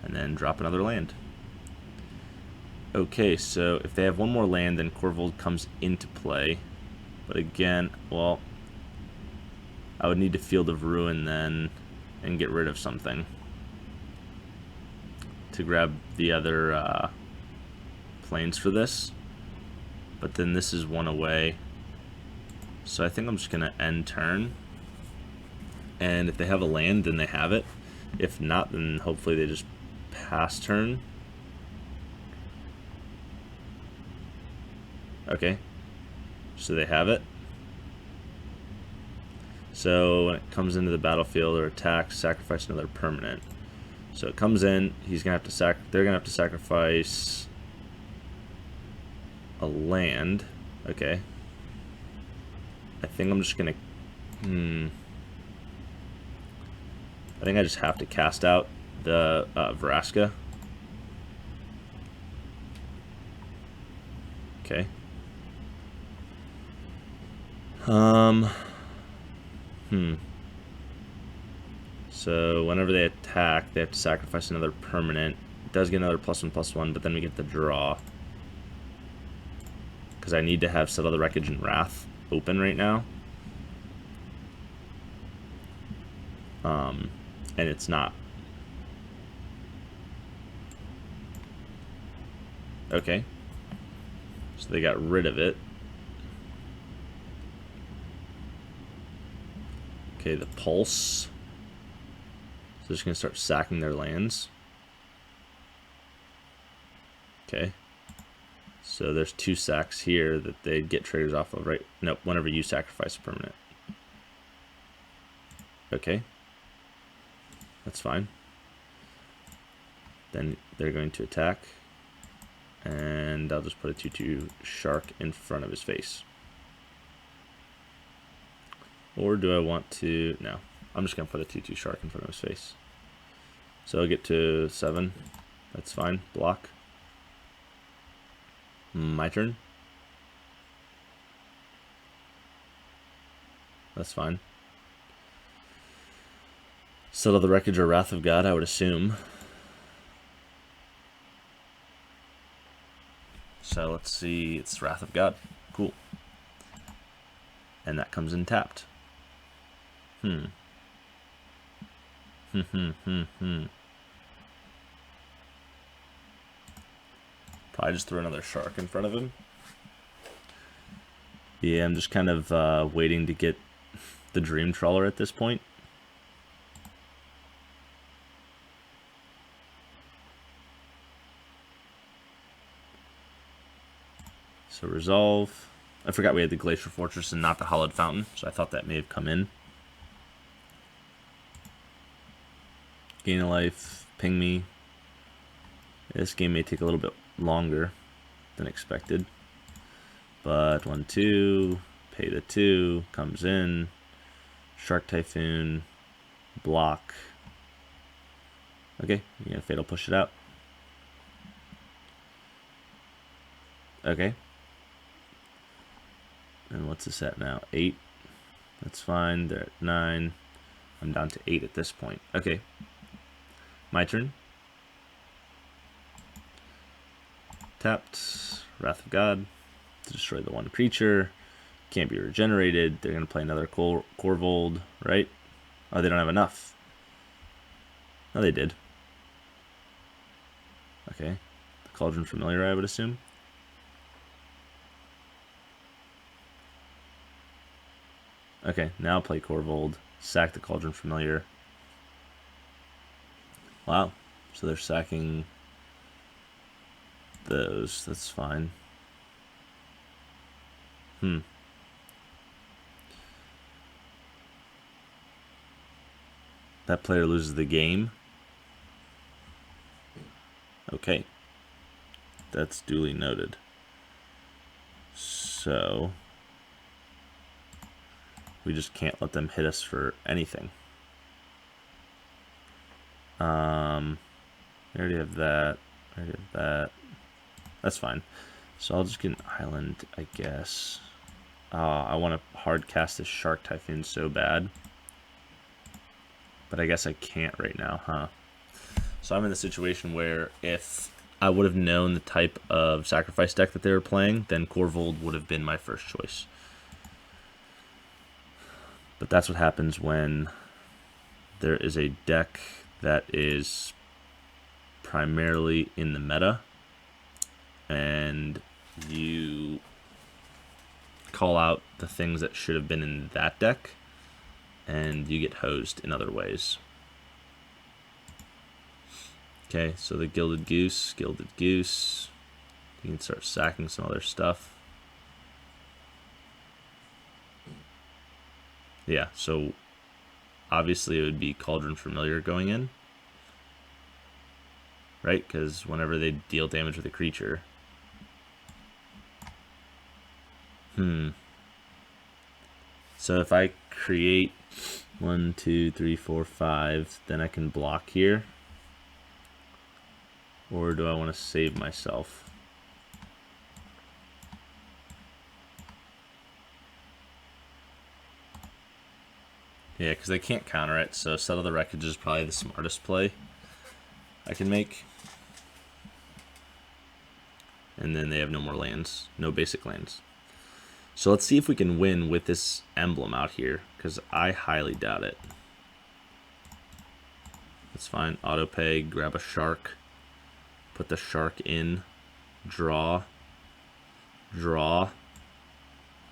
And then drop another land. Okay, so if they have 1 more land, then Corvold comes into play. But again, well, I would need to Field of Ruin then and get rid of something. to grab the other planes for this. But then this is one away. So I think I'm just going to end turn. And if they have a land, then they have it. If not, then hopefully they just pass turn. Okay. So they have it. So when it comes into the battlefield or attacks, sacrifice another permanent. So it comes in, he's gonna have to they're gonna have to sacrifice a land. Okay. I think I'm just gonna I think I just have to cast out the Vraska. Okay. So whenever they attack, they have to sacrifice another permanent. It does get another +1/+1, but then we get the draw. Because I need to have Settle the Wreckage and Wrath open right now. And it's not. Okay. So they got rid of it. Okay, the Pulse. So they're just going to start sacking their lands. Okay. So there's 2 sacks here that they get triggers off of, right? Nope, whenever you sacrifice a permanent. Okay. That's fine. Then they're going to attack. And I'll just put a 2/2 shark in front of his face. Or do I want to... No. I'm just going to put a 2/2 shark in front of his face. So I'll get to 7. That's fine. Block. My turn. That's fine. Settle the Wreckage or Wrath of God, I would assume. So let's see. It's Wrath of God. Cool. And that comes in tapped. Probably just throw another shark in front of him. Yeah, I'm just kind of waiting to get the Dream Trawler at this point. So resolve. I forgot we had the Glacier Fortress and not the Hollowed Fountain, so I thought that may have come in. Gain a life, ping me. This game may take a little bit longer than expected. But 1/2, pay the 2, comes in. Shark Typhoon, block. Okay, you're gonna Fatal Push it out. Okay. And what's this at now? 8. That's fine. They're at 9. I'm down to 8 at this point. Okay. My turn. Tapped. Wrath of God. To destroy the 1 creature. Can't be regenerated. They're going to play another Corvold, right? Oh, they don't have enough. No, they did. Okay. The Cauldron Familiar, I would assume. Okay, now play Corvold. Sack the Cauldron Familiar. Wow. So they're sacking those. That's fine. That player loses the game. Okay. That's duly noted. So we just can't let them hit us for anything. I already have that. I already have that. That's fine. So I'll just get an island, I guess. I want to hard cast this Shark Typhoon so bad. But I guess I can't right now, huh? So I'm in the situation where if I would have known the type of sacrifice deck that they were playing, then Corvold would have been my first choice. But that's what happens when there is a deck that is primarily in the meta, and you call out the things that should have been in that deck, and you get hosed in other ways. Okay, so the Gilded Goose. You can start sacking some other stuff. Yeah, so obviously it would be Cauldron Familiar going in, right? Because whenever they deal damage with a creature. So if I create 1, 2, 3, 4, 5, then I can block here. Or do I want to save myself? Yeah, because they can't counter it, so Settle the Wreckage is probably the smartest play I can make. And then they have no more lands, no basic lands. So let's see if we can win with this emblem out here, because I highly doubt it. That's fine. Auto pay, grab a shark, put the shark in, draw,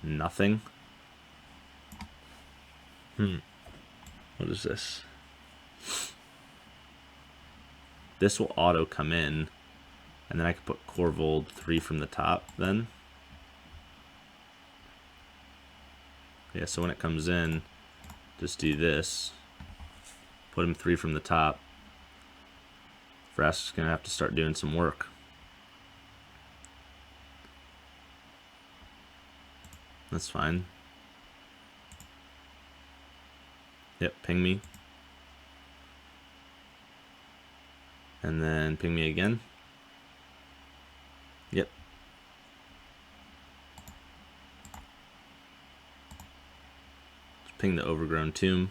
nothing. What is this? This will auto come in, and then I can put Corvold 3 from the top then. Yeah, so when it comes in, just do this. Put him 3 from the top. Vraska's gonna have to start doing some work. That's fine. Yep, ping me. And then ping me again. Yep. Just ping the Overgrown Tomb.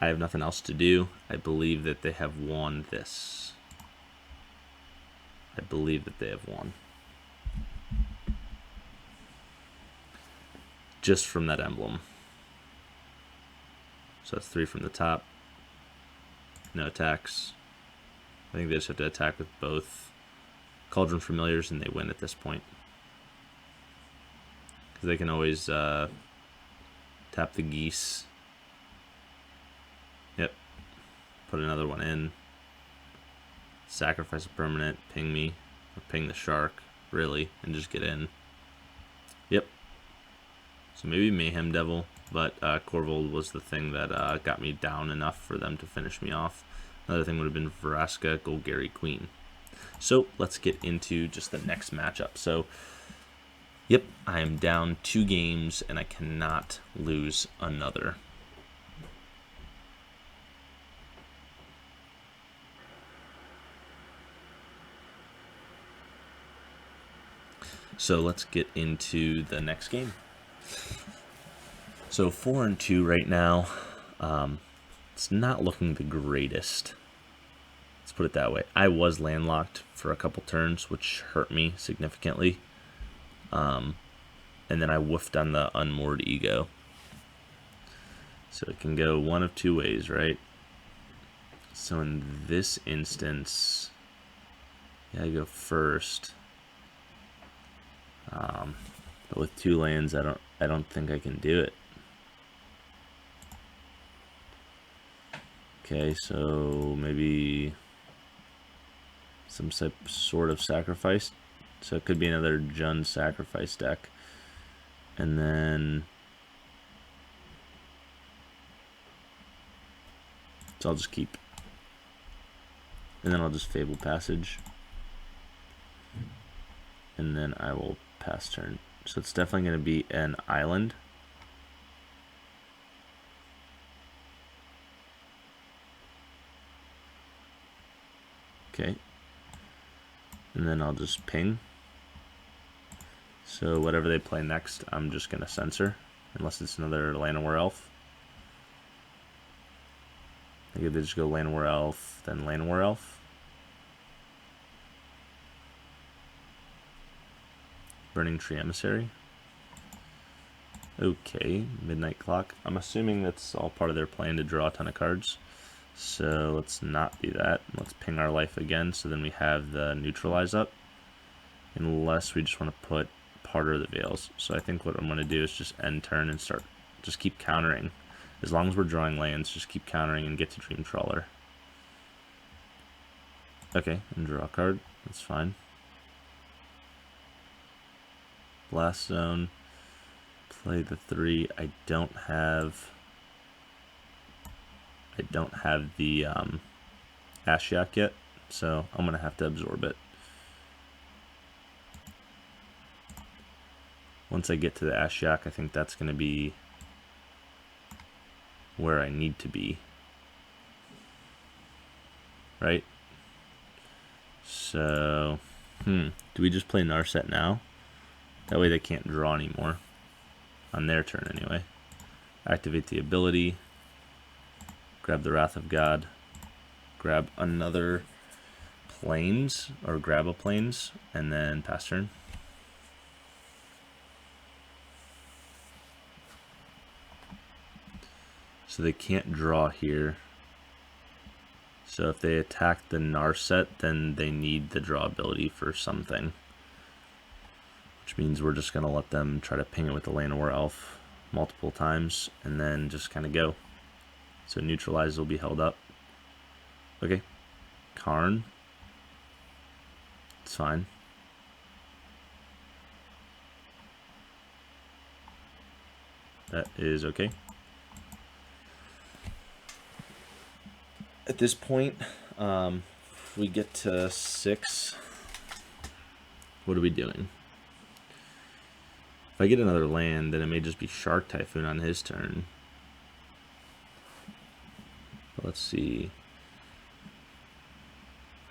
I have nothing else to do. I believe that they have won this. I believe that they have won. Just from that emblem. So that's 3 from the top. No attacks. I think they just have to attack with both Cauldron Familiars and they win at this point. Because they can always tap the Geese. Yep. Put another one in. Sacrifice a permanent. Ping me. Or ping the shark. Really. And just get in. Yep. So maybe Mayhem Devil. But Corvold was the thing that got me down enough for them to finish me off. Another thing would have been Vraska, Golgari Queen. So let's get into just the next matchup. So, yep, I am down 2 games and I cannot lose another. So let's get into the next game. So 4-2 right now. It's not looking the greatest. Let's put it that way. I was landlocked for a couple turns, which hurt me significantly. And then I whiffed on the Unmoored Ego. So it can go one of 2 ways, right? So in this instance, yeah, I go first. But with 2 lands, I don't think I can do it. Okay, so maybe some sort of sacrifice. So it could be another Jund sacrifice deck. And then so I'll just keep. And then I'll just Fable Passage. And then I will pass turn. So it's definitely going to be an island. Okay. And then I'll just ping. So whatever they play next, I'm just going to censor. Unless it's another Llanowar Elf. I think they just go Llanowar Elf, then Llanowar Elf. Burning Tree Emissary. Okay, Midnight Clock. I'm assuming that's all part of their plan to draw a ton of cards. So let's not do that. Let's ping our life again, so then we have the neutralize up. Unless we just want to put part of the veils. So I think what I'm going to do is just end turn and just keep countering. As long as we're drawing lands, just keep countering and get to Dream Trawler. Okay, and draw a card. That's fine. Blast Zone. Play the 3. I don't have the Ashiok yet, so I'm going to have to absorb it. Once I get to the Ashiok, I think that's going to be where I need to be. Right? So, do we just play Narset now? That way they can't draw anymore. On their turn, anyway. Activate the ability. Grab the Wrath of God. Grab another Plains, or grab a Plains, and then pass turn. So they can't draw here. So if they attack the Narset, then they need the draw ability for something. Which means we're just going to let them try to ping it with the Llanowar Elf multiple times, and then just kind of go. So neutralize will be held up. Okay. Karn. It's fine. That is okay. At this point, if we get to 6, what are we doing? If I get another land, then it may just be Shark Typhoon on his turn. Let's see.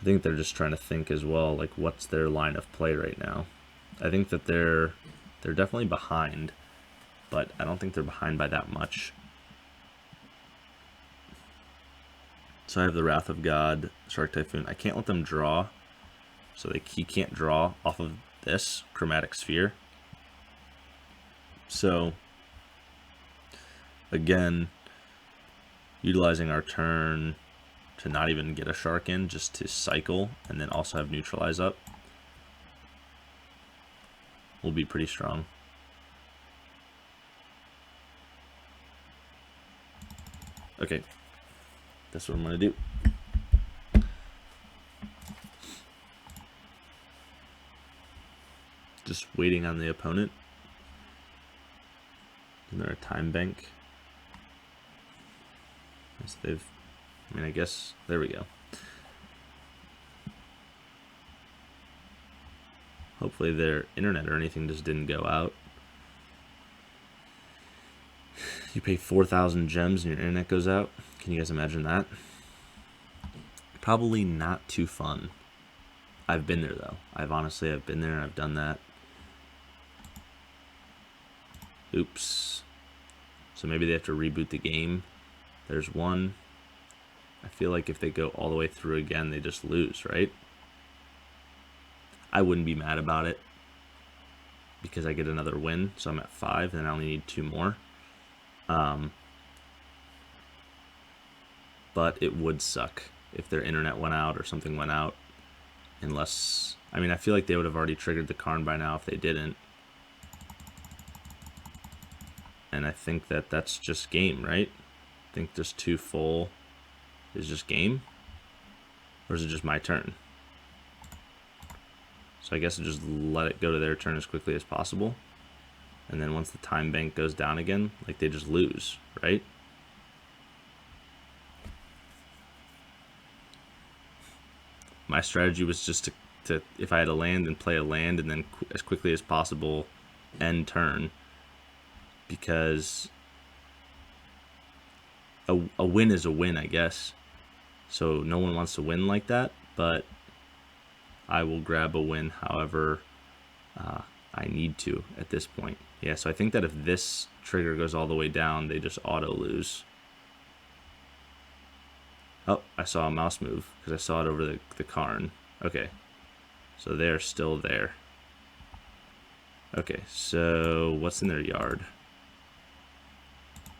I think they're just trying to think as well, like what's their line of play right now. I think that they're definitely behind, but I don't think they're behind by that much. So I have the Wrath of God, Shark Typhoon. I can't let them draw, so he can't draw off of this Chromatic Sphere. So, again, utilizing our turn to not even get a Shark in, just to cycle, and then also have Neutralize up, will be pretty strong. Okay. That's what I'm going to do. Just waiting on the opponent. Is there a time bank? Yes, I guess, there we go. Hopefully their internet or anything just didn't go out. You pay 4,000 gems and your internet goes out. Can you guys imagine that? Probably not too fun. I've been there though. I've been there and I've done that. Oops. So maybe they have to reboot the game. There's one. I feel like if they go all the way through again, they just lose, right? I wouldn't be mad about it because I get another win. So I'm at 5 and I only need 2 more. But it would suck if their internet went out or something went out. Unless, I feel like they would have already triggered the Karn by now if they didn't. And I think that that's just game, right? I think just 2 full is just game. Or is it just my turn? So I guess I just let it go to their turn as quickly as possible. And then once the time bank goes down again, like they just lose, right? My strategy was just to if I had a land and play a land and then as quickly as possible end turn, because a win is a win, I guess. So no one wants to win like that, but I will grab a win however I need to at this point. Yeah, so I think that if this trigger goes all the way down, they just auto lose. Oh, I saw a mouse move because I saw it over the Karn. Okay, so they're still there. Okay, so what's in their yard?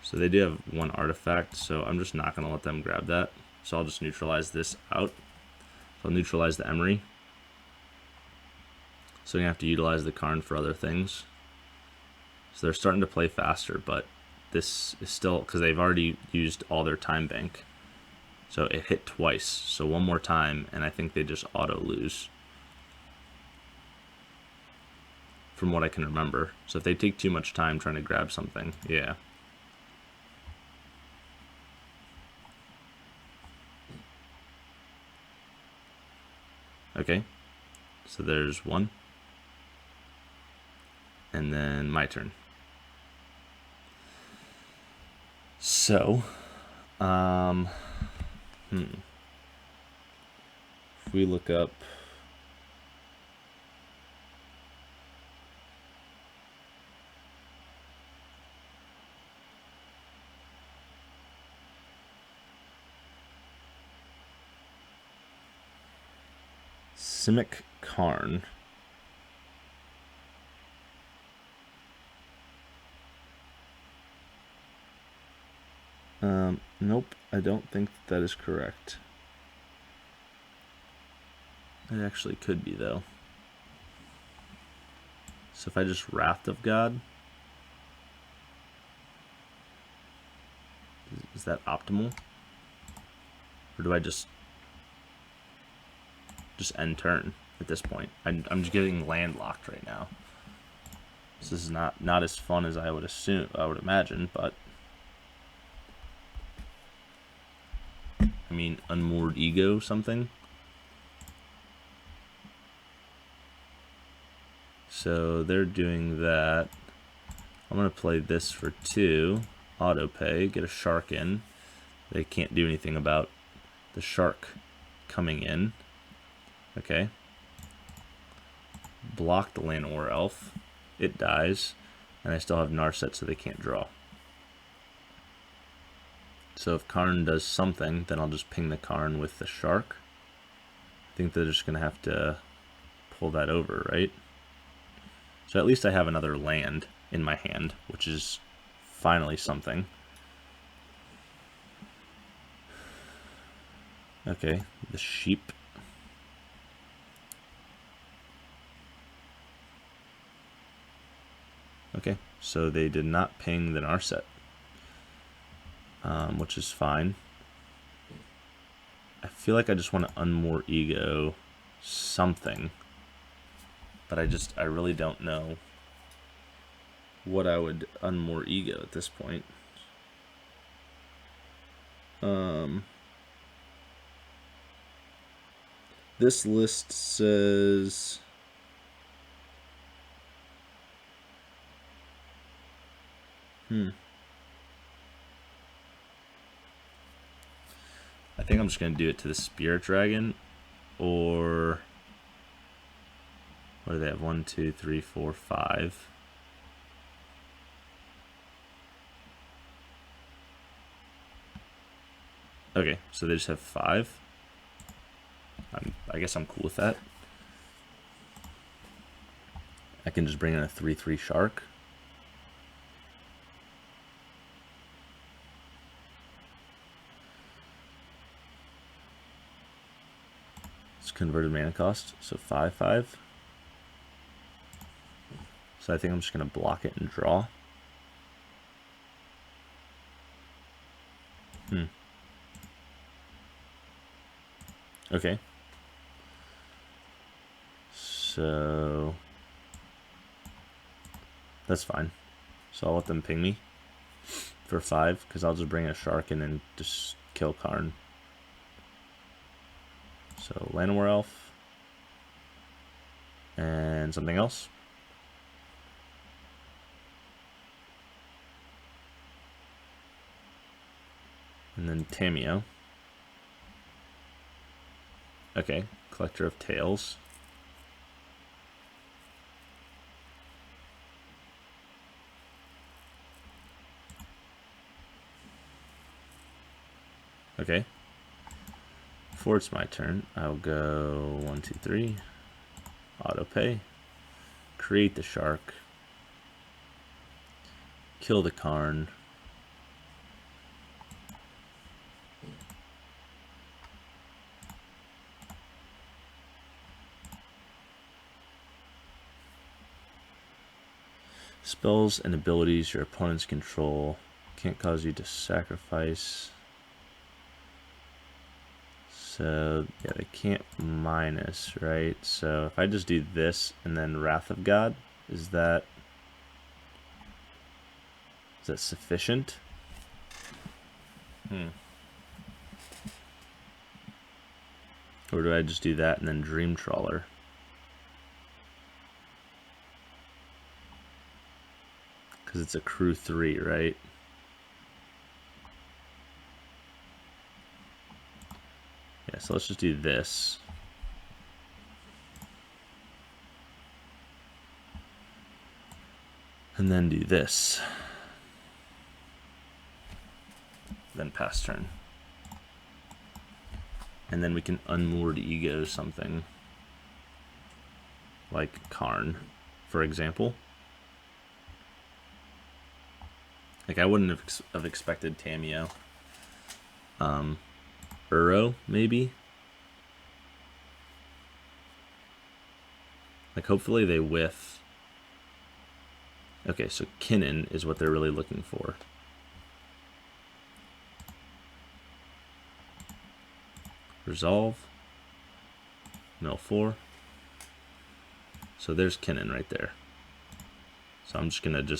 So they do have 1 artifact, so I'm just not going to let them grab that. so I'll just neutralize this out. So I'll neutralize the Emery. So you have to utilize the Karn for other things. So they're starting to play faster, but this is still, because they've already used all their time bank. So it hit twice. So one more time, and I think they just auto lose. From what I can remember. So if they take too much time trying to grab something, yeah. Okay, so there's one. And then my turn. So, if we look up Simic Karn. Nope, I don't think that is correct. It actually could be, though. So if I just Wrath of God, is that optimal? Or do I just end turn at this point? I'm just getting landlocked right now. So this is not as fun as I would imagine, but I mean, Unmoored Ego something. So they're doing that. I'm going to play this for 2. Auto pay. Get a shark in. They can't do anything about the shark coming in. Okay. Block the Llanowar Elf. It dies. And I still have Narset, so they can't draw. So if Karn does something, then I'll just ping the Karn with the shark. I think they're just going to have to pull that over, right? So at least I have another land in my hand, which is finally something. Okay, the sheep. Okay, so they did not ping the Narset, which is fine. I feel like I just want to Unmoored Ego something, but I really don't know what I would Unmoored Ego at this point. This list says I think I'm just going to do it to the Spirit Dragon, or what do they have? 1, 2, 3, 4, 5. Okay, so they just have 5. I guess I'm cool with that. I can just bring in a 3/3 shark. It's converted mana cost, so 5/5. So I think I'm just going to block it and draw. Okay. So that's fine. So I'll let them ping me for 5, because I'll just bring a shark in and just kill Karn. So Llanowar Elf and something else. And then Tameo. Okay, Collector of Tails. Okay. Before it's my turn, I'll go 1, 2, 3. Auto pay. Create the shark. Kill the Karn. Spells and abilities your opponents control can't cause you to sacrifice. So, yeah, they can't minus, right? So if I just do this and then Wrath of God, is that sufficient? Or do I just do that and then Dream Trawler? Because it's a crew 3, right? Yeah, so let's just do this. And then do this. Then pass turn. And then we can Unmoored Ego something. Like Karn, for example. Like, I wouldn't have expected Tamiyo. Uro, maybe? Like, hopefully they whiff. Okay, so Kinnan is what they're really looking for. Resolve. Mill 4. So there's Kinnan right there. So I'm just going to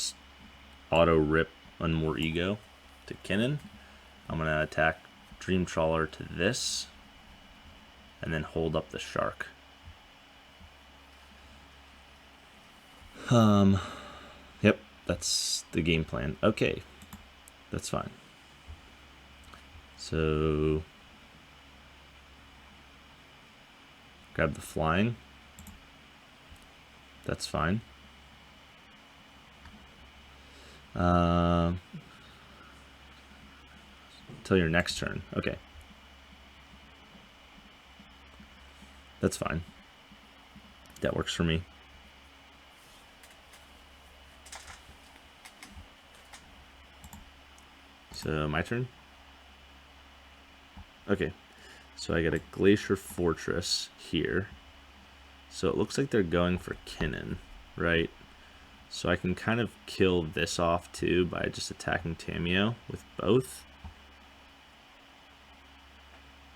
auto rip Unmoored Ego to Kinnan. I'm going to attack Dream Trawler to this. And then hold up the Shark. Yep, that's the game plan. Okay, that's fine. So grab the flying. That's fine. Until your next turn. Okay. That's fine. That works for me. So my turn? Okay. So I got a Glacier Fortress here. So it looks like they're going for Kinnan, right? So I can kind of kill this off too by just attacking Tamiyo with both.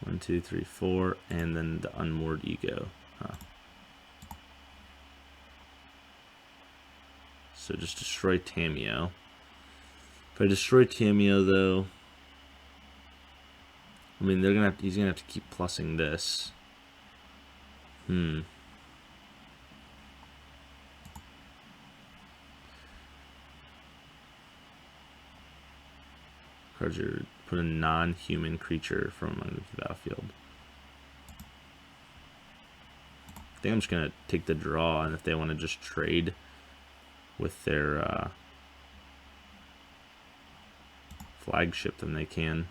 1, 2, 3, 4, and then the Unmoored Ego. So just destroy Tamiyo. If I destroy Tamiyo, though, I mean he's gonna have to keep plussing this. Cards your put a non-human creature from under the battlefield. I think I'm just gonna take the draw, and if they want to just trade with their flagship, then they can.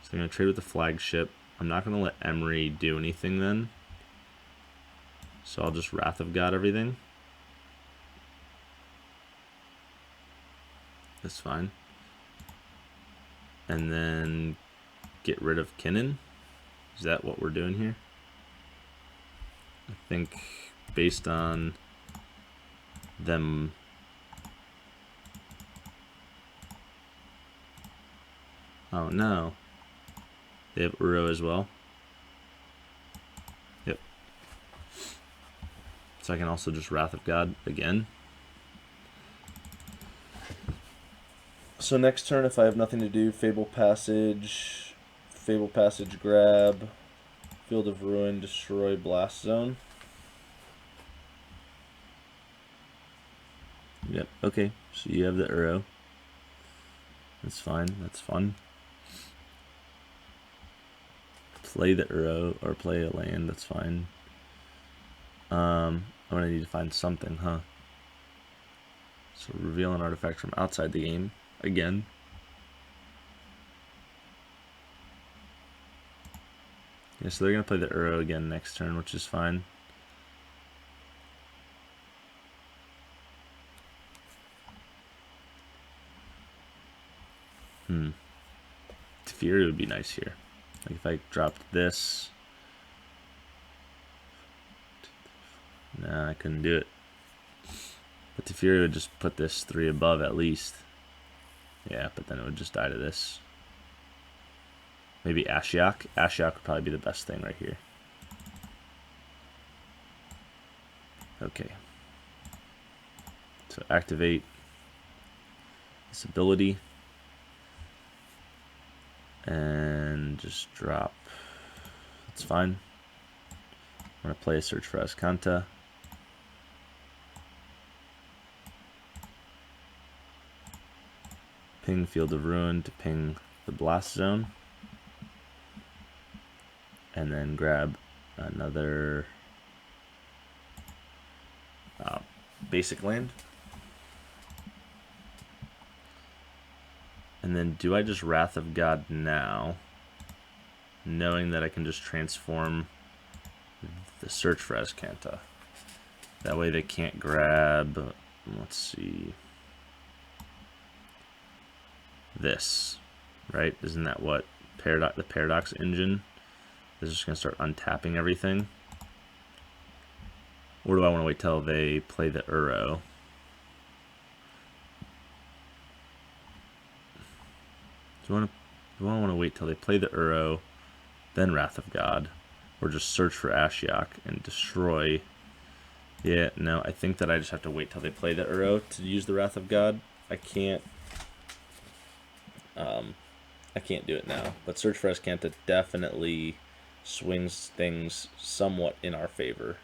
So I'm gonna trade with the flagship. I'm not gonna let Emery do anything then. So I'll just Wrath of God everything. That's fine. And then get rid of Kinnan. Is that what we're doing here? I think based on them. Oh no. They have Uro as well. Yep. So I can also just Wrath of God again. So next turn, if I have nothing to do, Fable Passage grab, Field of Ruin, destroy Blast Zone. Yep, okay, so you have the Uro. That's fine, that's fun. Play the Uro, or play a land, that's fine. I'm gonna need to find something, huh? So reveal an artifact from outside the game. Again. Yeah, so they're going to play the Uro again next turn, which is fine. Fury would be nice here. Like if I dropped this. Nah, I couldn't do it. But the Fury would just put this 3 above at least. Yeah, but then it would just die to this. Maybe Ashiok. Ashiok would probably be the best thing right here. Okay. So activate this ability. And just drop. That's fine. I'm going to play a search for Azcanta. Ping Field of Ruin to ping the Blast Zone. And then grab another basic land. And then do I just Wrath of God now, knowing that I can just transform the search for Azcanta? That way they can't grab, let's see, this, right? Isn't that what the Paradox engine is just going to start untapping everything? Or do I want to wait till they play the Uro? Do I want to wait till they play the Uro, then Wrath of God, or just search for Ashiok and destroy? Yeah, no, I think that I just have to wait till they play the Uro to use the Wrath of God. I can't do it now. But search for Azcanta definitely swings things somewhat in our favor.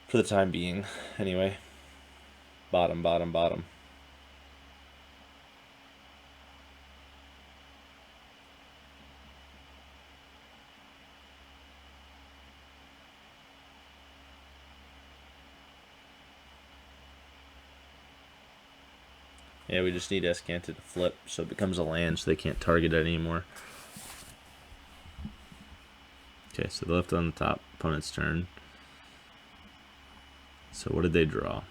For the time being, anyway. Bottom, bottom, bottom. Yeah, we just need Azcanta to flip so it becomes a land so they can't target it anymore. Okay, so they left on the top, opponent's turn. So what did they draw?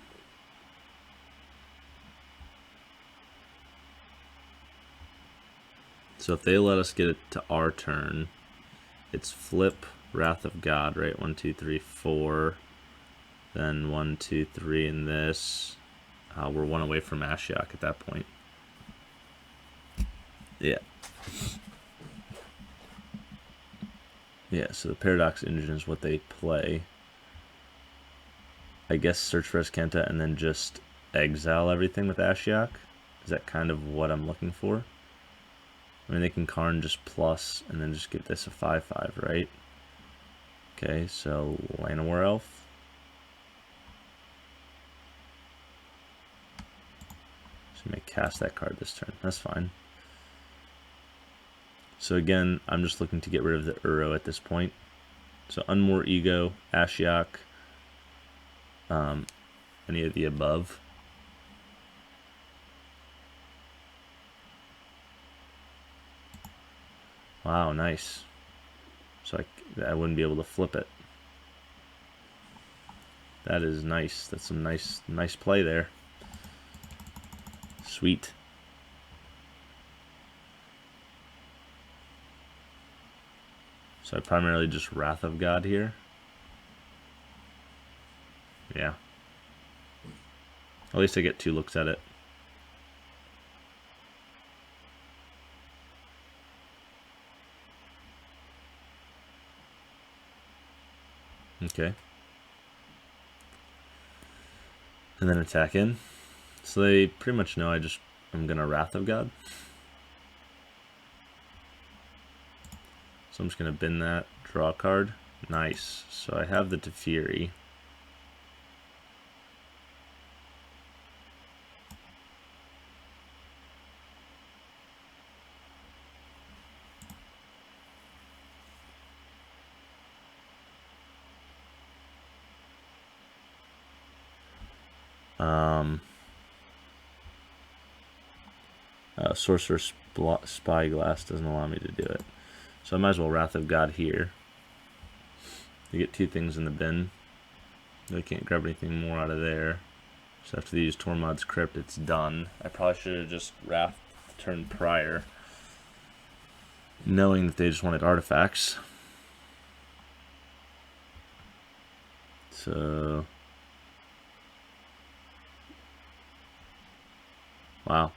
So if they let us get it to our turn, it's flip, Wrath of God, right? 1, 2, 3, 4. Then 1, 2, 3 in this. We're 1 away from Ashiok at that point. Yeah. Yeah, so the Paradox engine is what they play. I guess search for Azcanta and then just exile everything with Ashiok. Is that kind of what I'm looking for? I mean, they can Karn just plus and then just give this a 5/5, right? Okay, so Llanowar Elf. So you may cast that card this turn. That's fine. So again, I'm just looking to get rid of the Uro at this point. So Unmoored Ego, Ashiok, any of the above. Wow, nice. So I wouldn't be able to flip it. That is nice. That's some nice play there. Sweet. So I primarily just Wrath of God here. Yeah. At least I get 2 looks at it. Okay. And then attack in. So they pretty much know I'm gonna Wrath of God. So I'm just gonna bin that, draw a card. Nice. So I have the Teferi. Sorcerer's Spyglass doesn't allow me to do it. So I might as well Wrath of God here. You get 2 things in the bin. I can't grab anything more out of there. So after they use Tormod's Crypt, it's done. I probably should have just Wrath the turn prior, knowing that they just wanted artifacts. So, wow.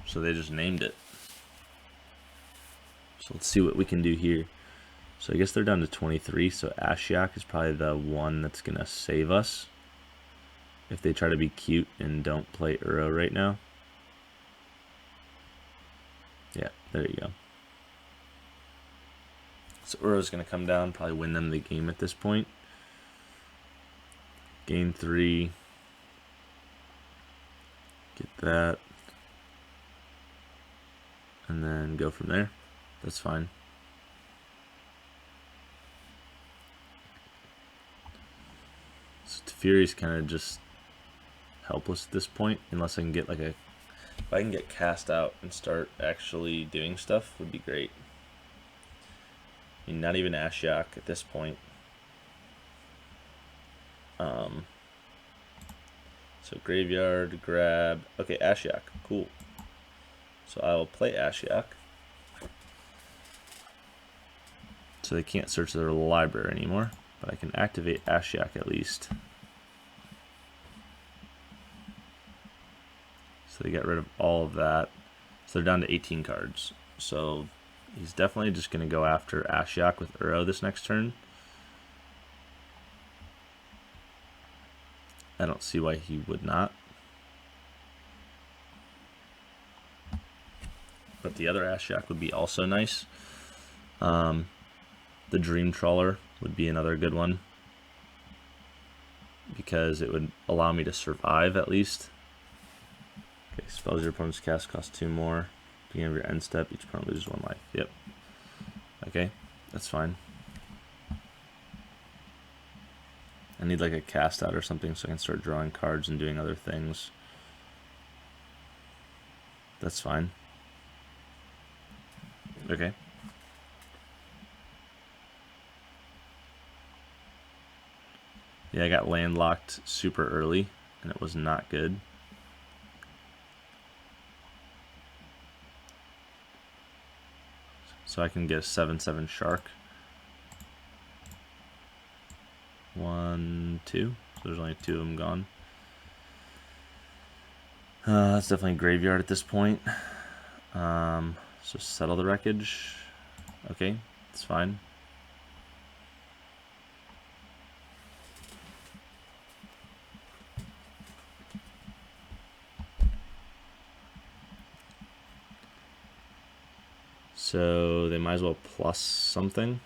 So they just named it. So let's see what we can do here. So I guess they're down to 23, so Ashiok is probably the one that's going to save us if they try to be cute and don't play Uro right now. Yeah, there you go. So Uro's going to come down, probably win them the game at this point. Gain 3. Get that. And then go from there. That's fine. So Teferi's kind of just helpless at this point, unless I can get like a... If I can get cast out and start actually doing stuff, would be great. I mean, not even Ashiok at this point. So graveyard, grab. Okay, Ashiok, cool. So I will play Ashiok. So they can't search their library anymore, but I can activate Ashiok at least. So they got rid of all of that. So they're down to 18 cards. So he's definitely just going to go after Ashiok with Uro this next turn. I don't see why he would not. But the other Ashiok would be also nice. The Dream Trawler would be another good one, because it would allow me to survive at least. Okay, spells your opponent's cast cost 2 more. Beginning of your end step, each opponent loses 1 life. Yep. Okay, that's fine. I need like a cast out or something so I can start drawing cards and doing other things. That's fine. Okay. Yeah, I got landlocked super early, and it was not good. So I can get a 7/7 shark. 1, 2. So there's only 2 of them gone. That's definitely graveyard at this point. So settle the wreckage. Okay, it's fine. So they might as well plus something.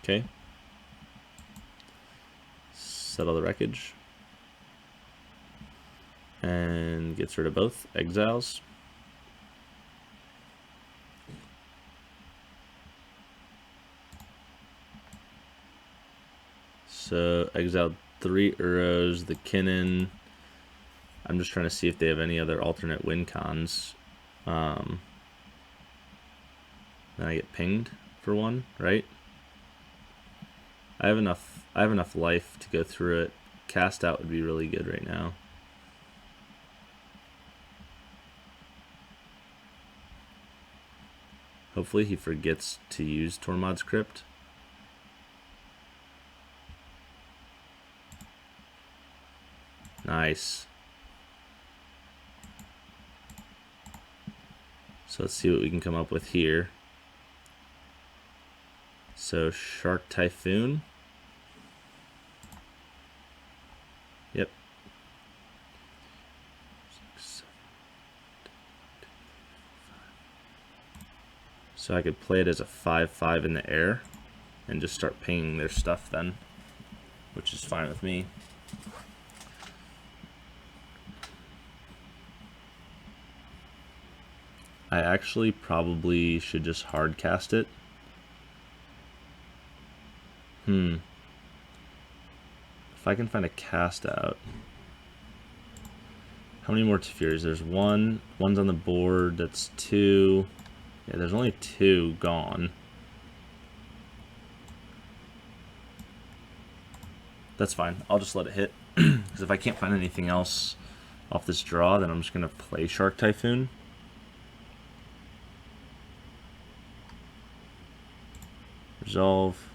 Okay. Settle the wreckage. And gets rid of both exiles. So exiled 3 Uros, the Kinnan. I'm just trying to see if they have any other alternate win cons. Then I get pinged for 1, right? I have enough life to go through it. Cast out would be really good right now. Hopefully he forgets to use Tormod's Crypt. Nice. So let's see what we can come up with here. So Shark Typhoon. Yep. So I could play it as a 5/5 in the air and just start pinging their stuff then, which is fine with me. I actually probably should just hard cast it. If I can find a cast out. How many more Tefiris? There's 1. One's on the board. That's 2. Yeah, there's only 2 gone. That's fine. I'll just let it hit. Because if I can't find anything else off this draw, then I'm just going to play Shark Typhoon. Resolve.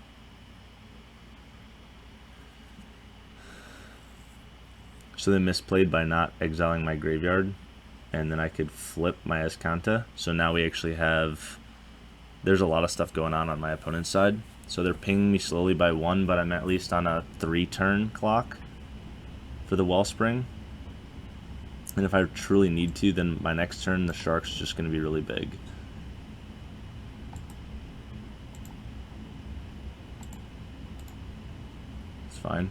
So they misplayed by not exiling my graveyard, and then I could flip my Azcanta. So now we actually have... There's a lot of stuff going on my opponent's side. So they're pinging me slowly by 1, but I'm at least on a 3-turn clock for the Wellspring. And if I truly need to, then my next turn, the Shark's just going to be really big. It's fine.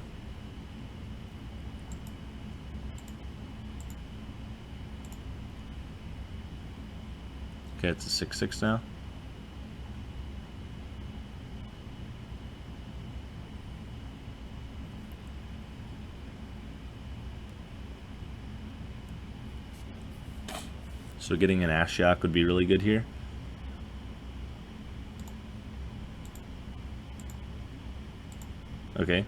Okay, it's a 6/6 now. So getting an Ashiok would be really good here. Okay.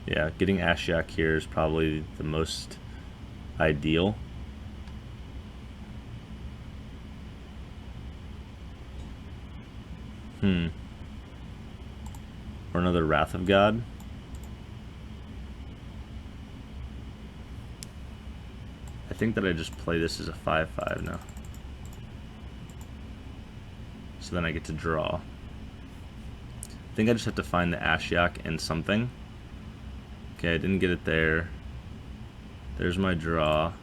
Yeah, getting Ashiok here is probably the most ideal. Or another Wrath of God. I think that I just play this as a 5/5 now. So then I get to draw. I think I just have to find the Ashiok and something. Okay, I didn't get it there. There's my draw.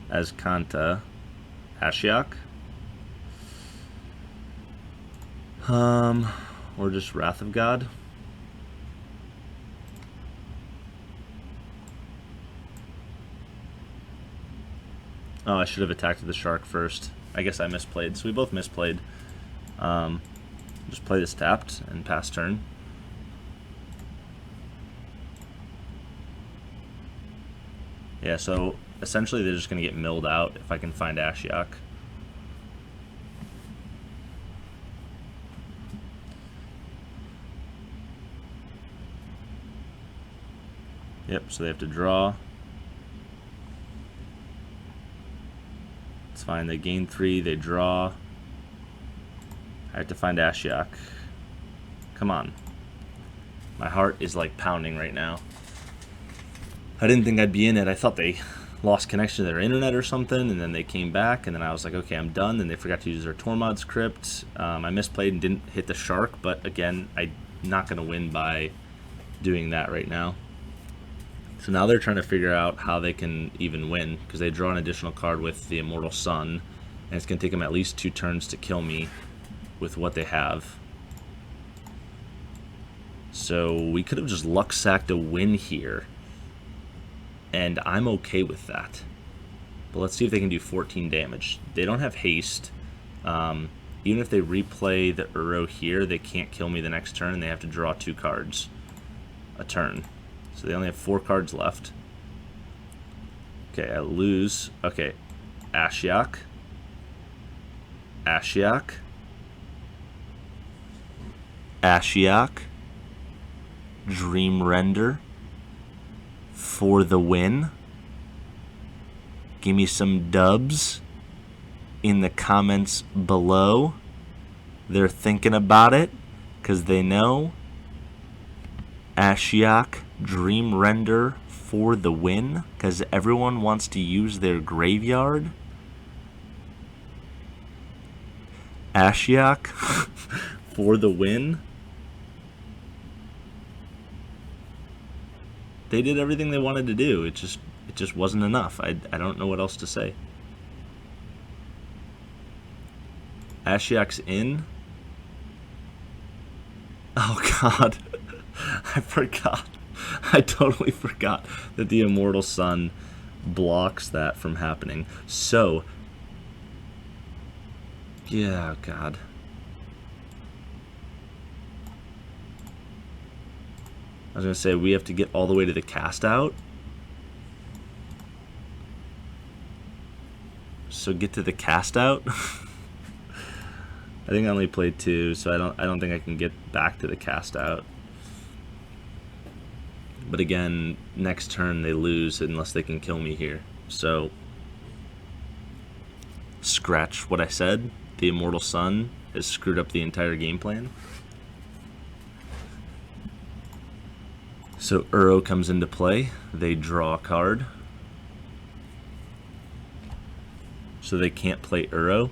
Azcanta. Ashiok. Or just Wrath of God. Oh, I should have attacked the Shark first. I guess I misplayed. So we both misplayed. Just play this tapped and pass turn. Yeah, so essentially they're just going to get milled out if I can find Ashiok. Yep, so they have to draw. It's fine, they gain 3, they draw. I have to find Ashiok. Come on. My heart is like pounding right now. I didn't think I'd be in it. I thought they lost connection to their internet or something, and then they came back, and then I was like, okay, I'm done. Then they forgot to use their Tormod script. I misplayed and didn't hit the Shark, but again, I'm not going to win by doing that right now. So now they're trying to figure out how they can even win, because they draw an additional card with the Immortal Sun, and it's going to take them at least 2 turns to kill me with what they have. So we could have just luck sacked a win here, and I'm okay with that. But let's see if they can do 14 damage. They don't have haste. Even if they replay the Uro here, they can't kill me the next turn. They have to draw 2 cards a turn. So they only have 4 cards left. Okay, I lose. Okay, Ashiok. Ashiok. Ashiok. Dream Render. For the win. Give me some dubs in the comments below. They're thinking about it because they know. Ashiok, Dream Render for the win because everyone wants to use their graveyard. Ashiok for the win. They did everything they wanted to do. It just wasn't enough. I don't know what else to say. Ashiok's in. Oh god. I forgot. I totally forgot that the Immortal Sun blocks that from happening. So, yeah, god. I was going to say, we have to get all the way to the cast out. So get to the cast out. I think I only played 2, so I don't think I can get back to the cast out. But again, next turn they lose unless they can kill me here. So, scratch what I said. the Immortal Sun has screwed up the entire game plan. So Uro comes into play. They draw a card. So they can't play Uro.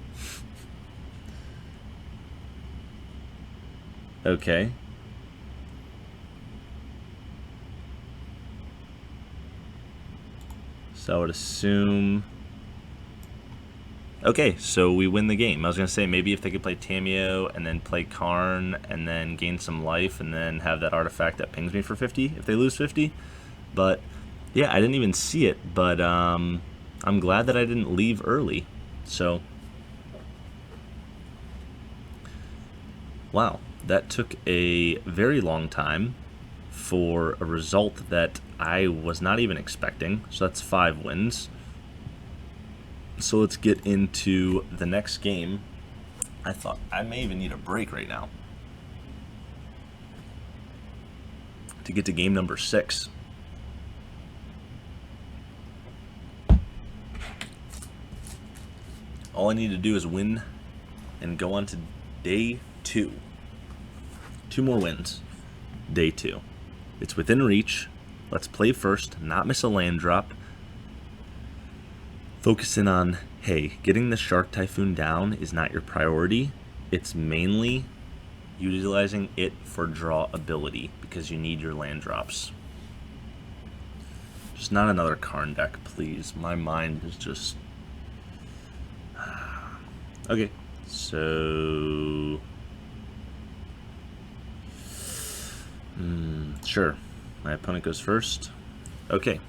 Okay. So I would assume... Okay, so we win the game. I was going to say, maybe if they could play Tamiyo and then play Karn and then gain some life and then have that artifact that pings me for 50 if they lose 50. But, yeah, I didn't even see it. But I'm glad that I didn't leave early. So, wow, that took a very long time for a result that I was not even expecting. So that's 5 wins. So let's get into the next game. I thought I may even need a break right now to get to game number 6. All I need to do is win and go on to day 2. 2 more wins. Day 2. It's within reach. Let's play first, not miss a land drop. Focusing on, hey, getting the Shark Typhoon down is not your priority. It's mainly utilizing it for draw ability because you need your land drops. Just not another Karn deck, please. My mind is just... Okay, so... Sure. My opponent goes first. Okay.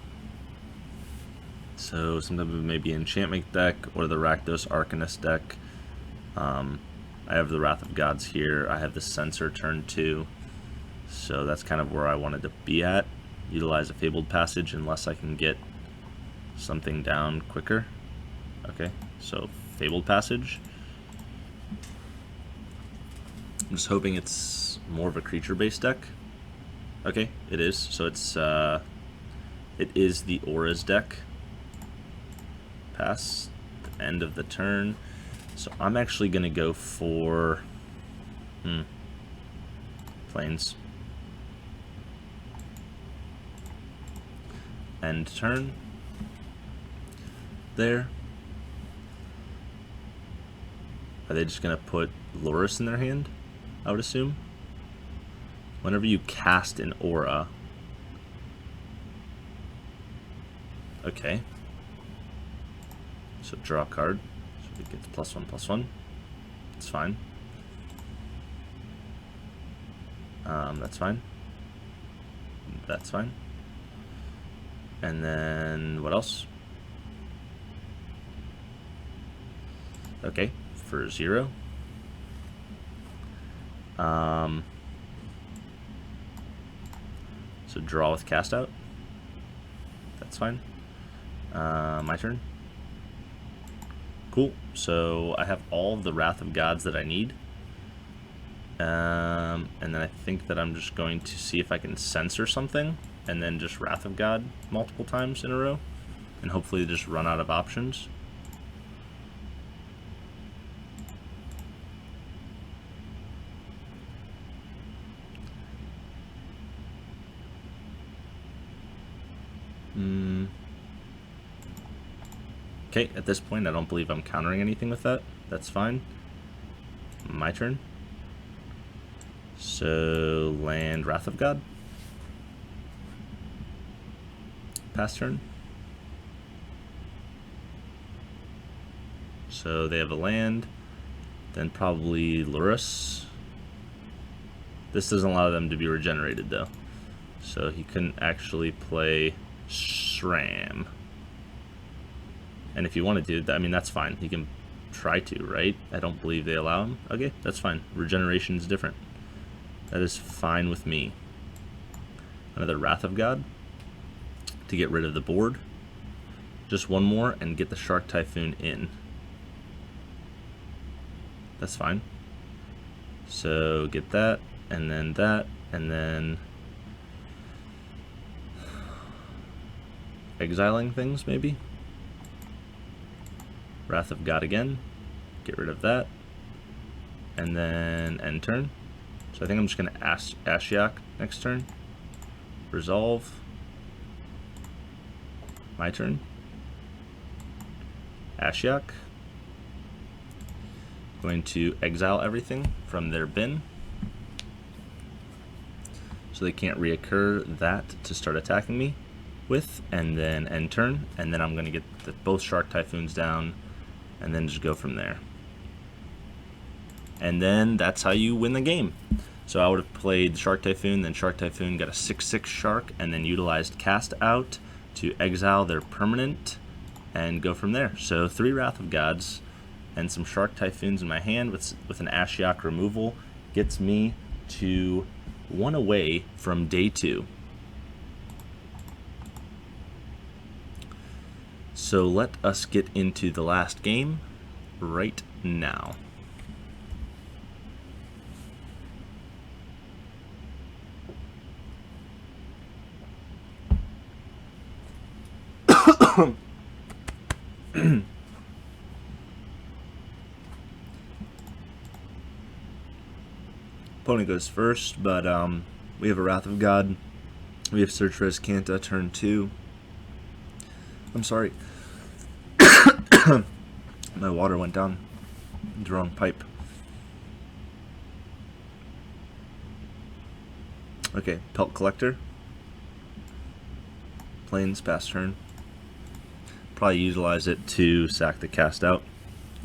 So some type of maybe enchantment deck or the Rakdos Arcanist deck. I have the Wrath of Gods here. I have the Censor turn 2. So that's kind of where I wanted to be at. Utilize a Fabled Passage unless I can get something down quicker. Okay, so Fabled Passage. I'm just hoping it's more of a creature-based deck. Okay, it is. So it is the Auras deck. Pass the end of the turn. So I'm actually going to go for Plains. End turn. There. Are they just going to put Loris in their hand? I would assume. Whenever you cast an aura. Okay. So draw a card. So it gets +1/+1. It's fine. That's fine. That's fine. And then what else? Okay, for 0. So draw with cast out. That's fine. My turn. Cool. So I have all of the Wrath of Gods that I need. And then I think that I'm just going to see if I can censor something and then just Wrath of God multiple times in a row and hopefully just run out of options. Okay, at this point I don't believe I'm countering anything with that. That's fine. My turn. So land Wrath of God. Pass turn. So they have a land. Then probably Lurrus. This doesn't allow them to be regenerated though. So he couldn't actually play Shram. And if you want to do that, I mean, that's fine. He can try to, right? I don't believe they allow him. Okay, that's fine. Regeneration is different. That is fine with me. Another Wrath of God to get rid of the board. Just one more and get the Shark Typhoon in. That's fine. So get that, and then exiling things, maybe? Wrath of God again. Get rid of that. and then end turn. So I think I'm just going to Ashiok next turn. Resolve. My turn. Ashiok. Going to exile everything from their bin, so they can't reoccur that to start attacking me with, and then end turn, and then I'm going to get both Shark Typhoons down, and then just go from there. And then that's how you win the game. So I would have played Shark Typhoon, then Shark Typhoon got a 6/6 Shark, and then utilized Cast Out to exile their permanent, and go from there. So 3 Wrath of Gods and some Shark Typhoons in my hand with an Ashiok removal gets me to 1 away from day 2. So let us get into the last game right now. Opponent goes first, but we have a Wrath of God. We have Search for Azcanta, turn 2. I'm sorry. My water went down the wrong pipe. Okay, Pelt Collector. Plains, pass turn. Probably utilize it to sack the Cast Out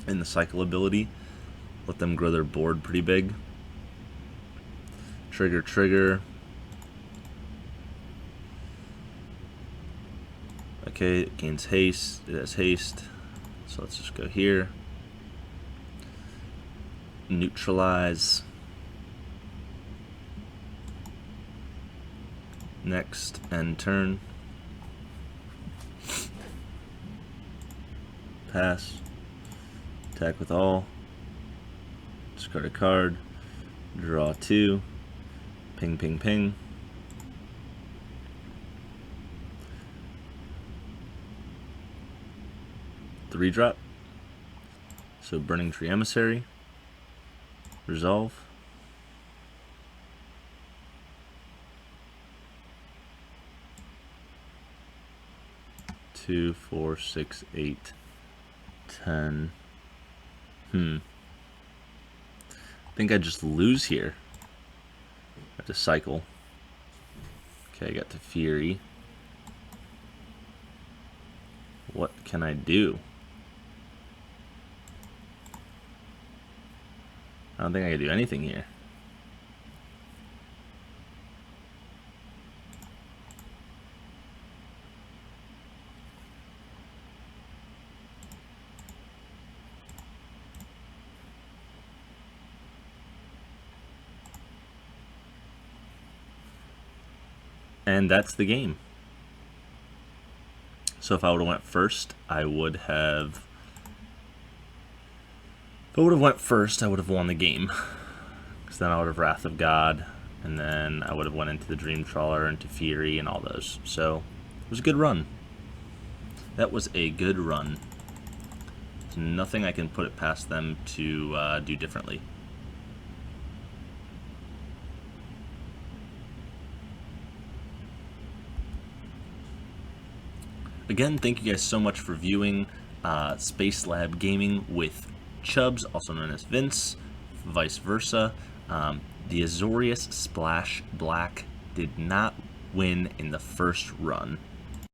in the cycle ability. Let them grow their board pretty big. Trigger. Okay, it gains haste. It has haste. So let's just go here. Neutralize. Next, end turn. Pass. Attack with all. Discard a card. Draw 2. Ping, ping, ping. The redrop. So Burning Tree Emissary. Resolve. Two, 4, 6, 8, 10. I think I just lose here. I have to cycle. Okay, I got the Fury. What can I do? I don't think I can do anything here. And that's the game. So if I would have went first, I would have... If I would have went first, I would have won the game. Because then I would have Wrath of God, and then I would have went into the Dream Trawler, into Fury, and all those. So it was a good run. That was a good run. There's nothing I can put it past them to do differently. Again, thank you guys so much for viewing Space Lab Gaming with Chubbs, also known as Vince, vice versa. The Azorius Splash Black did not win in the first run.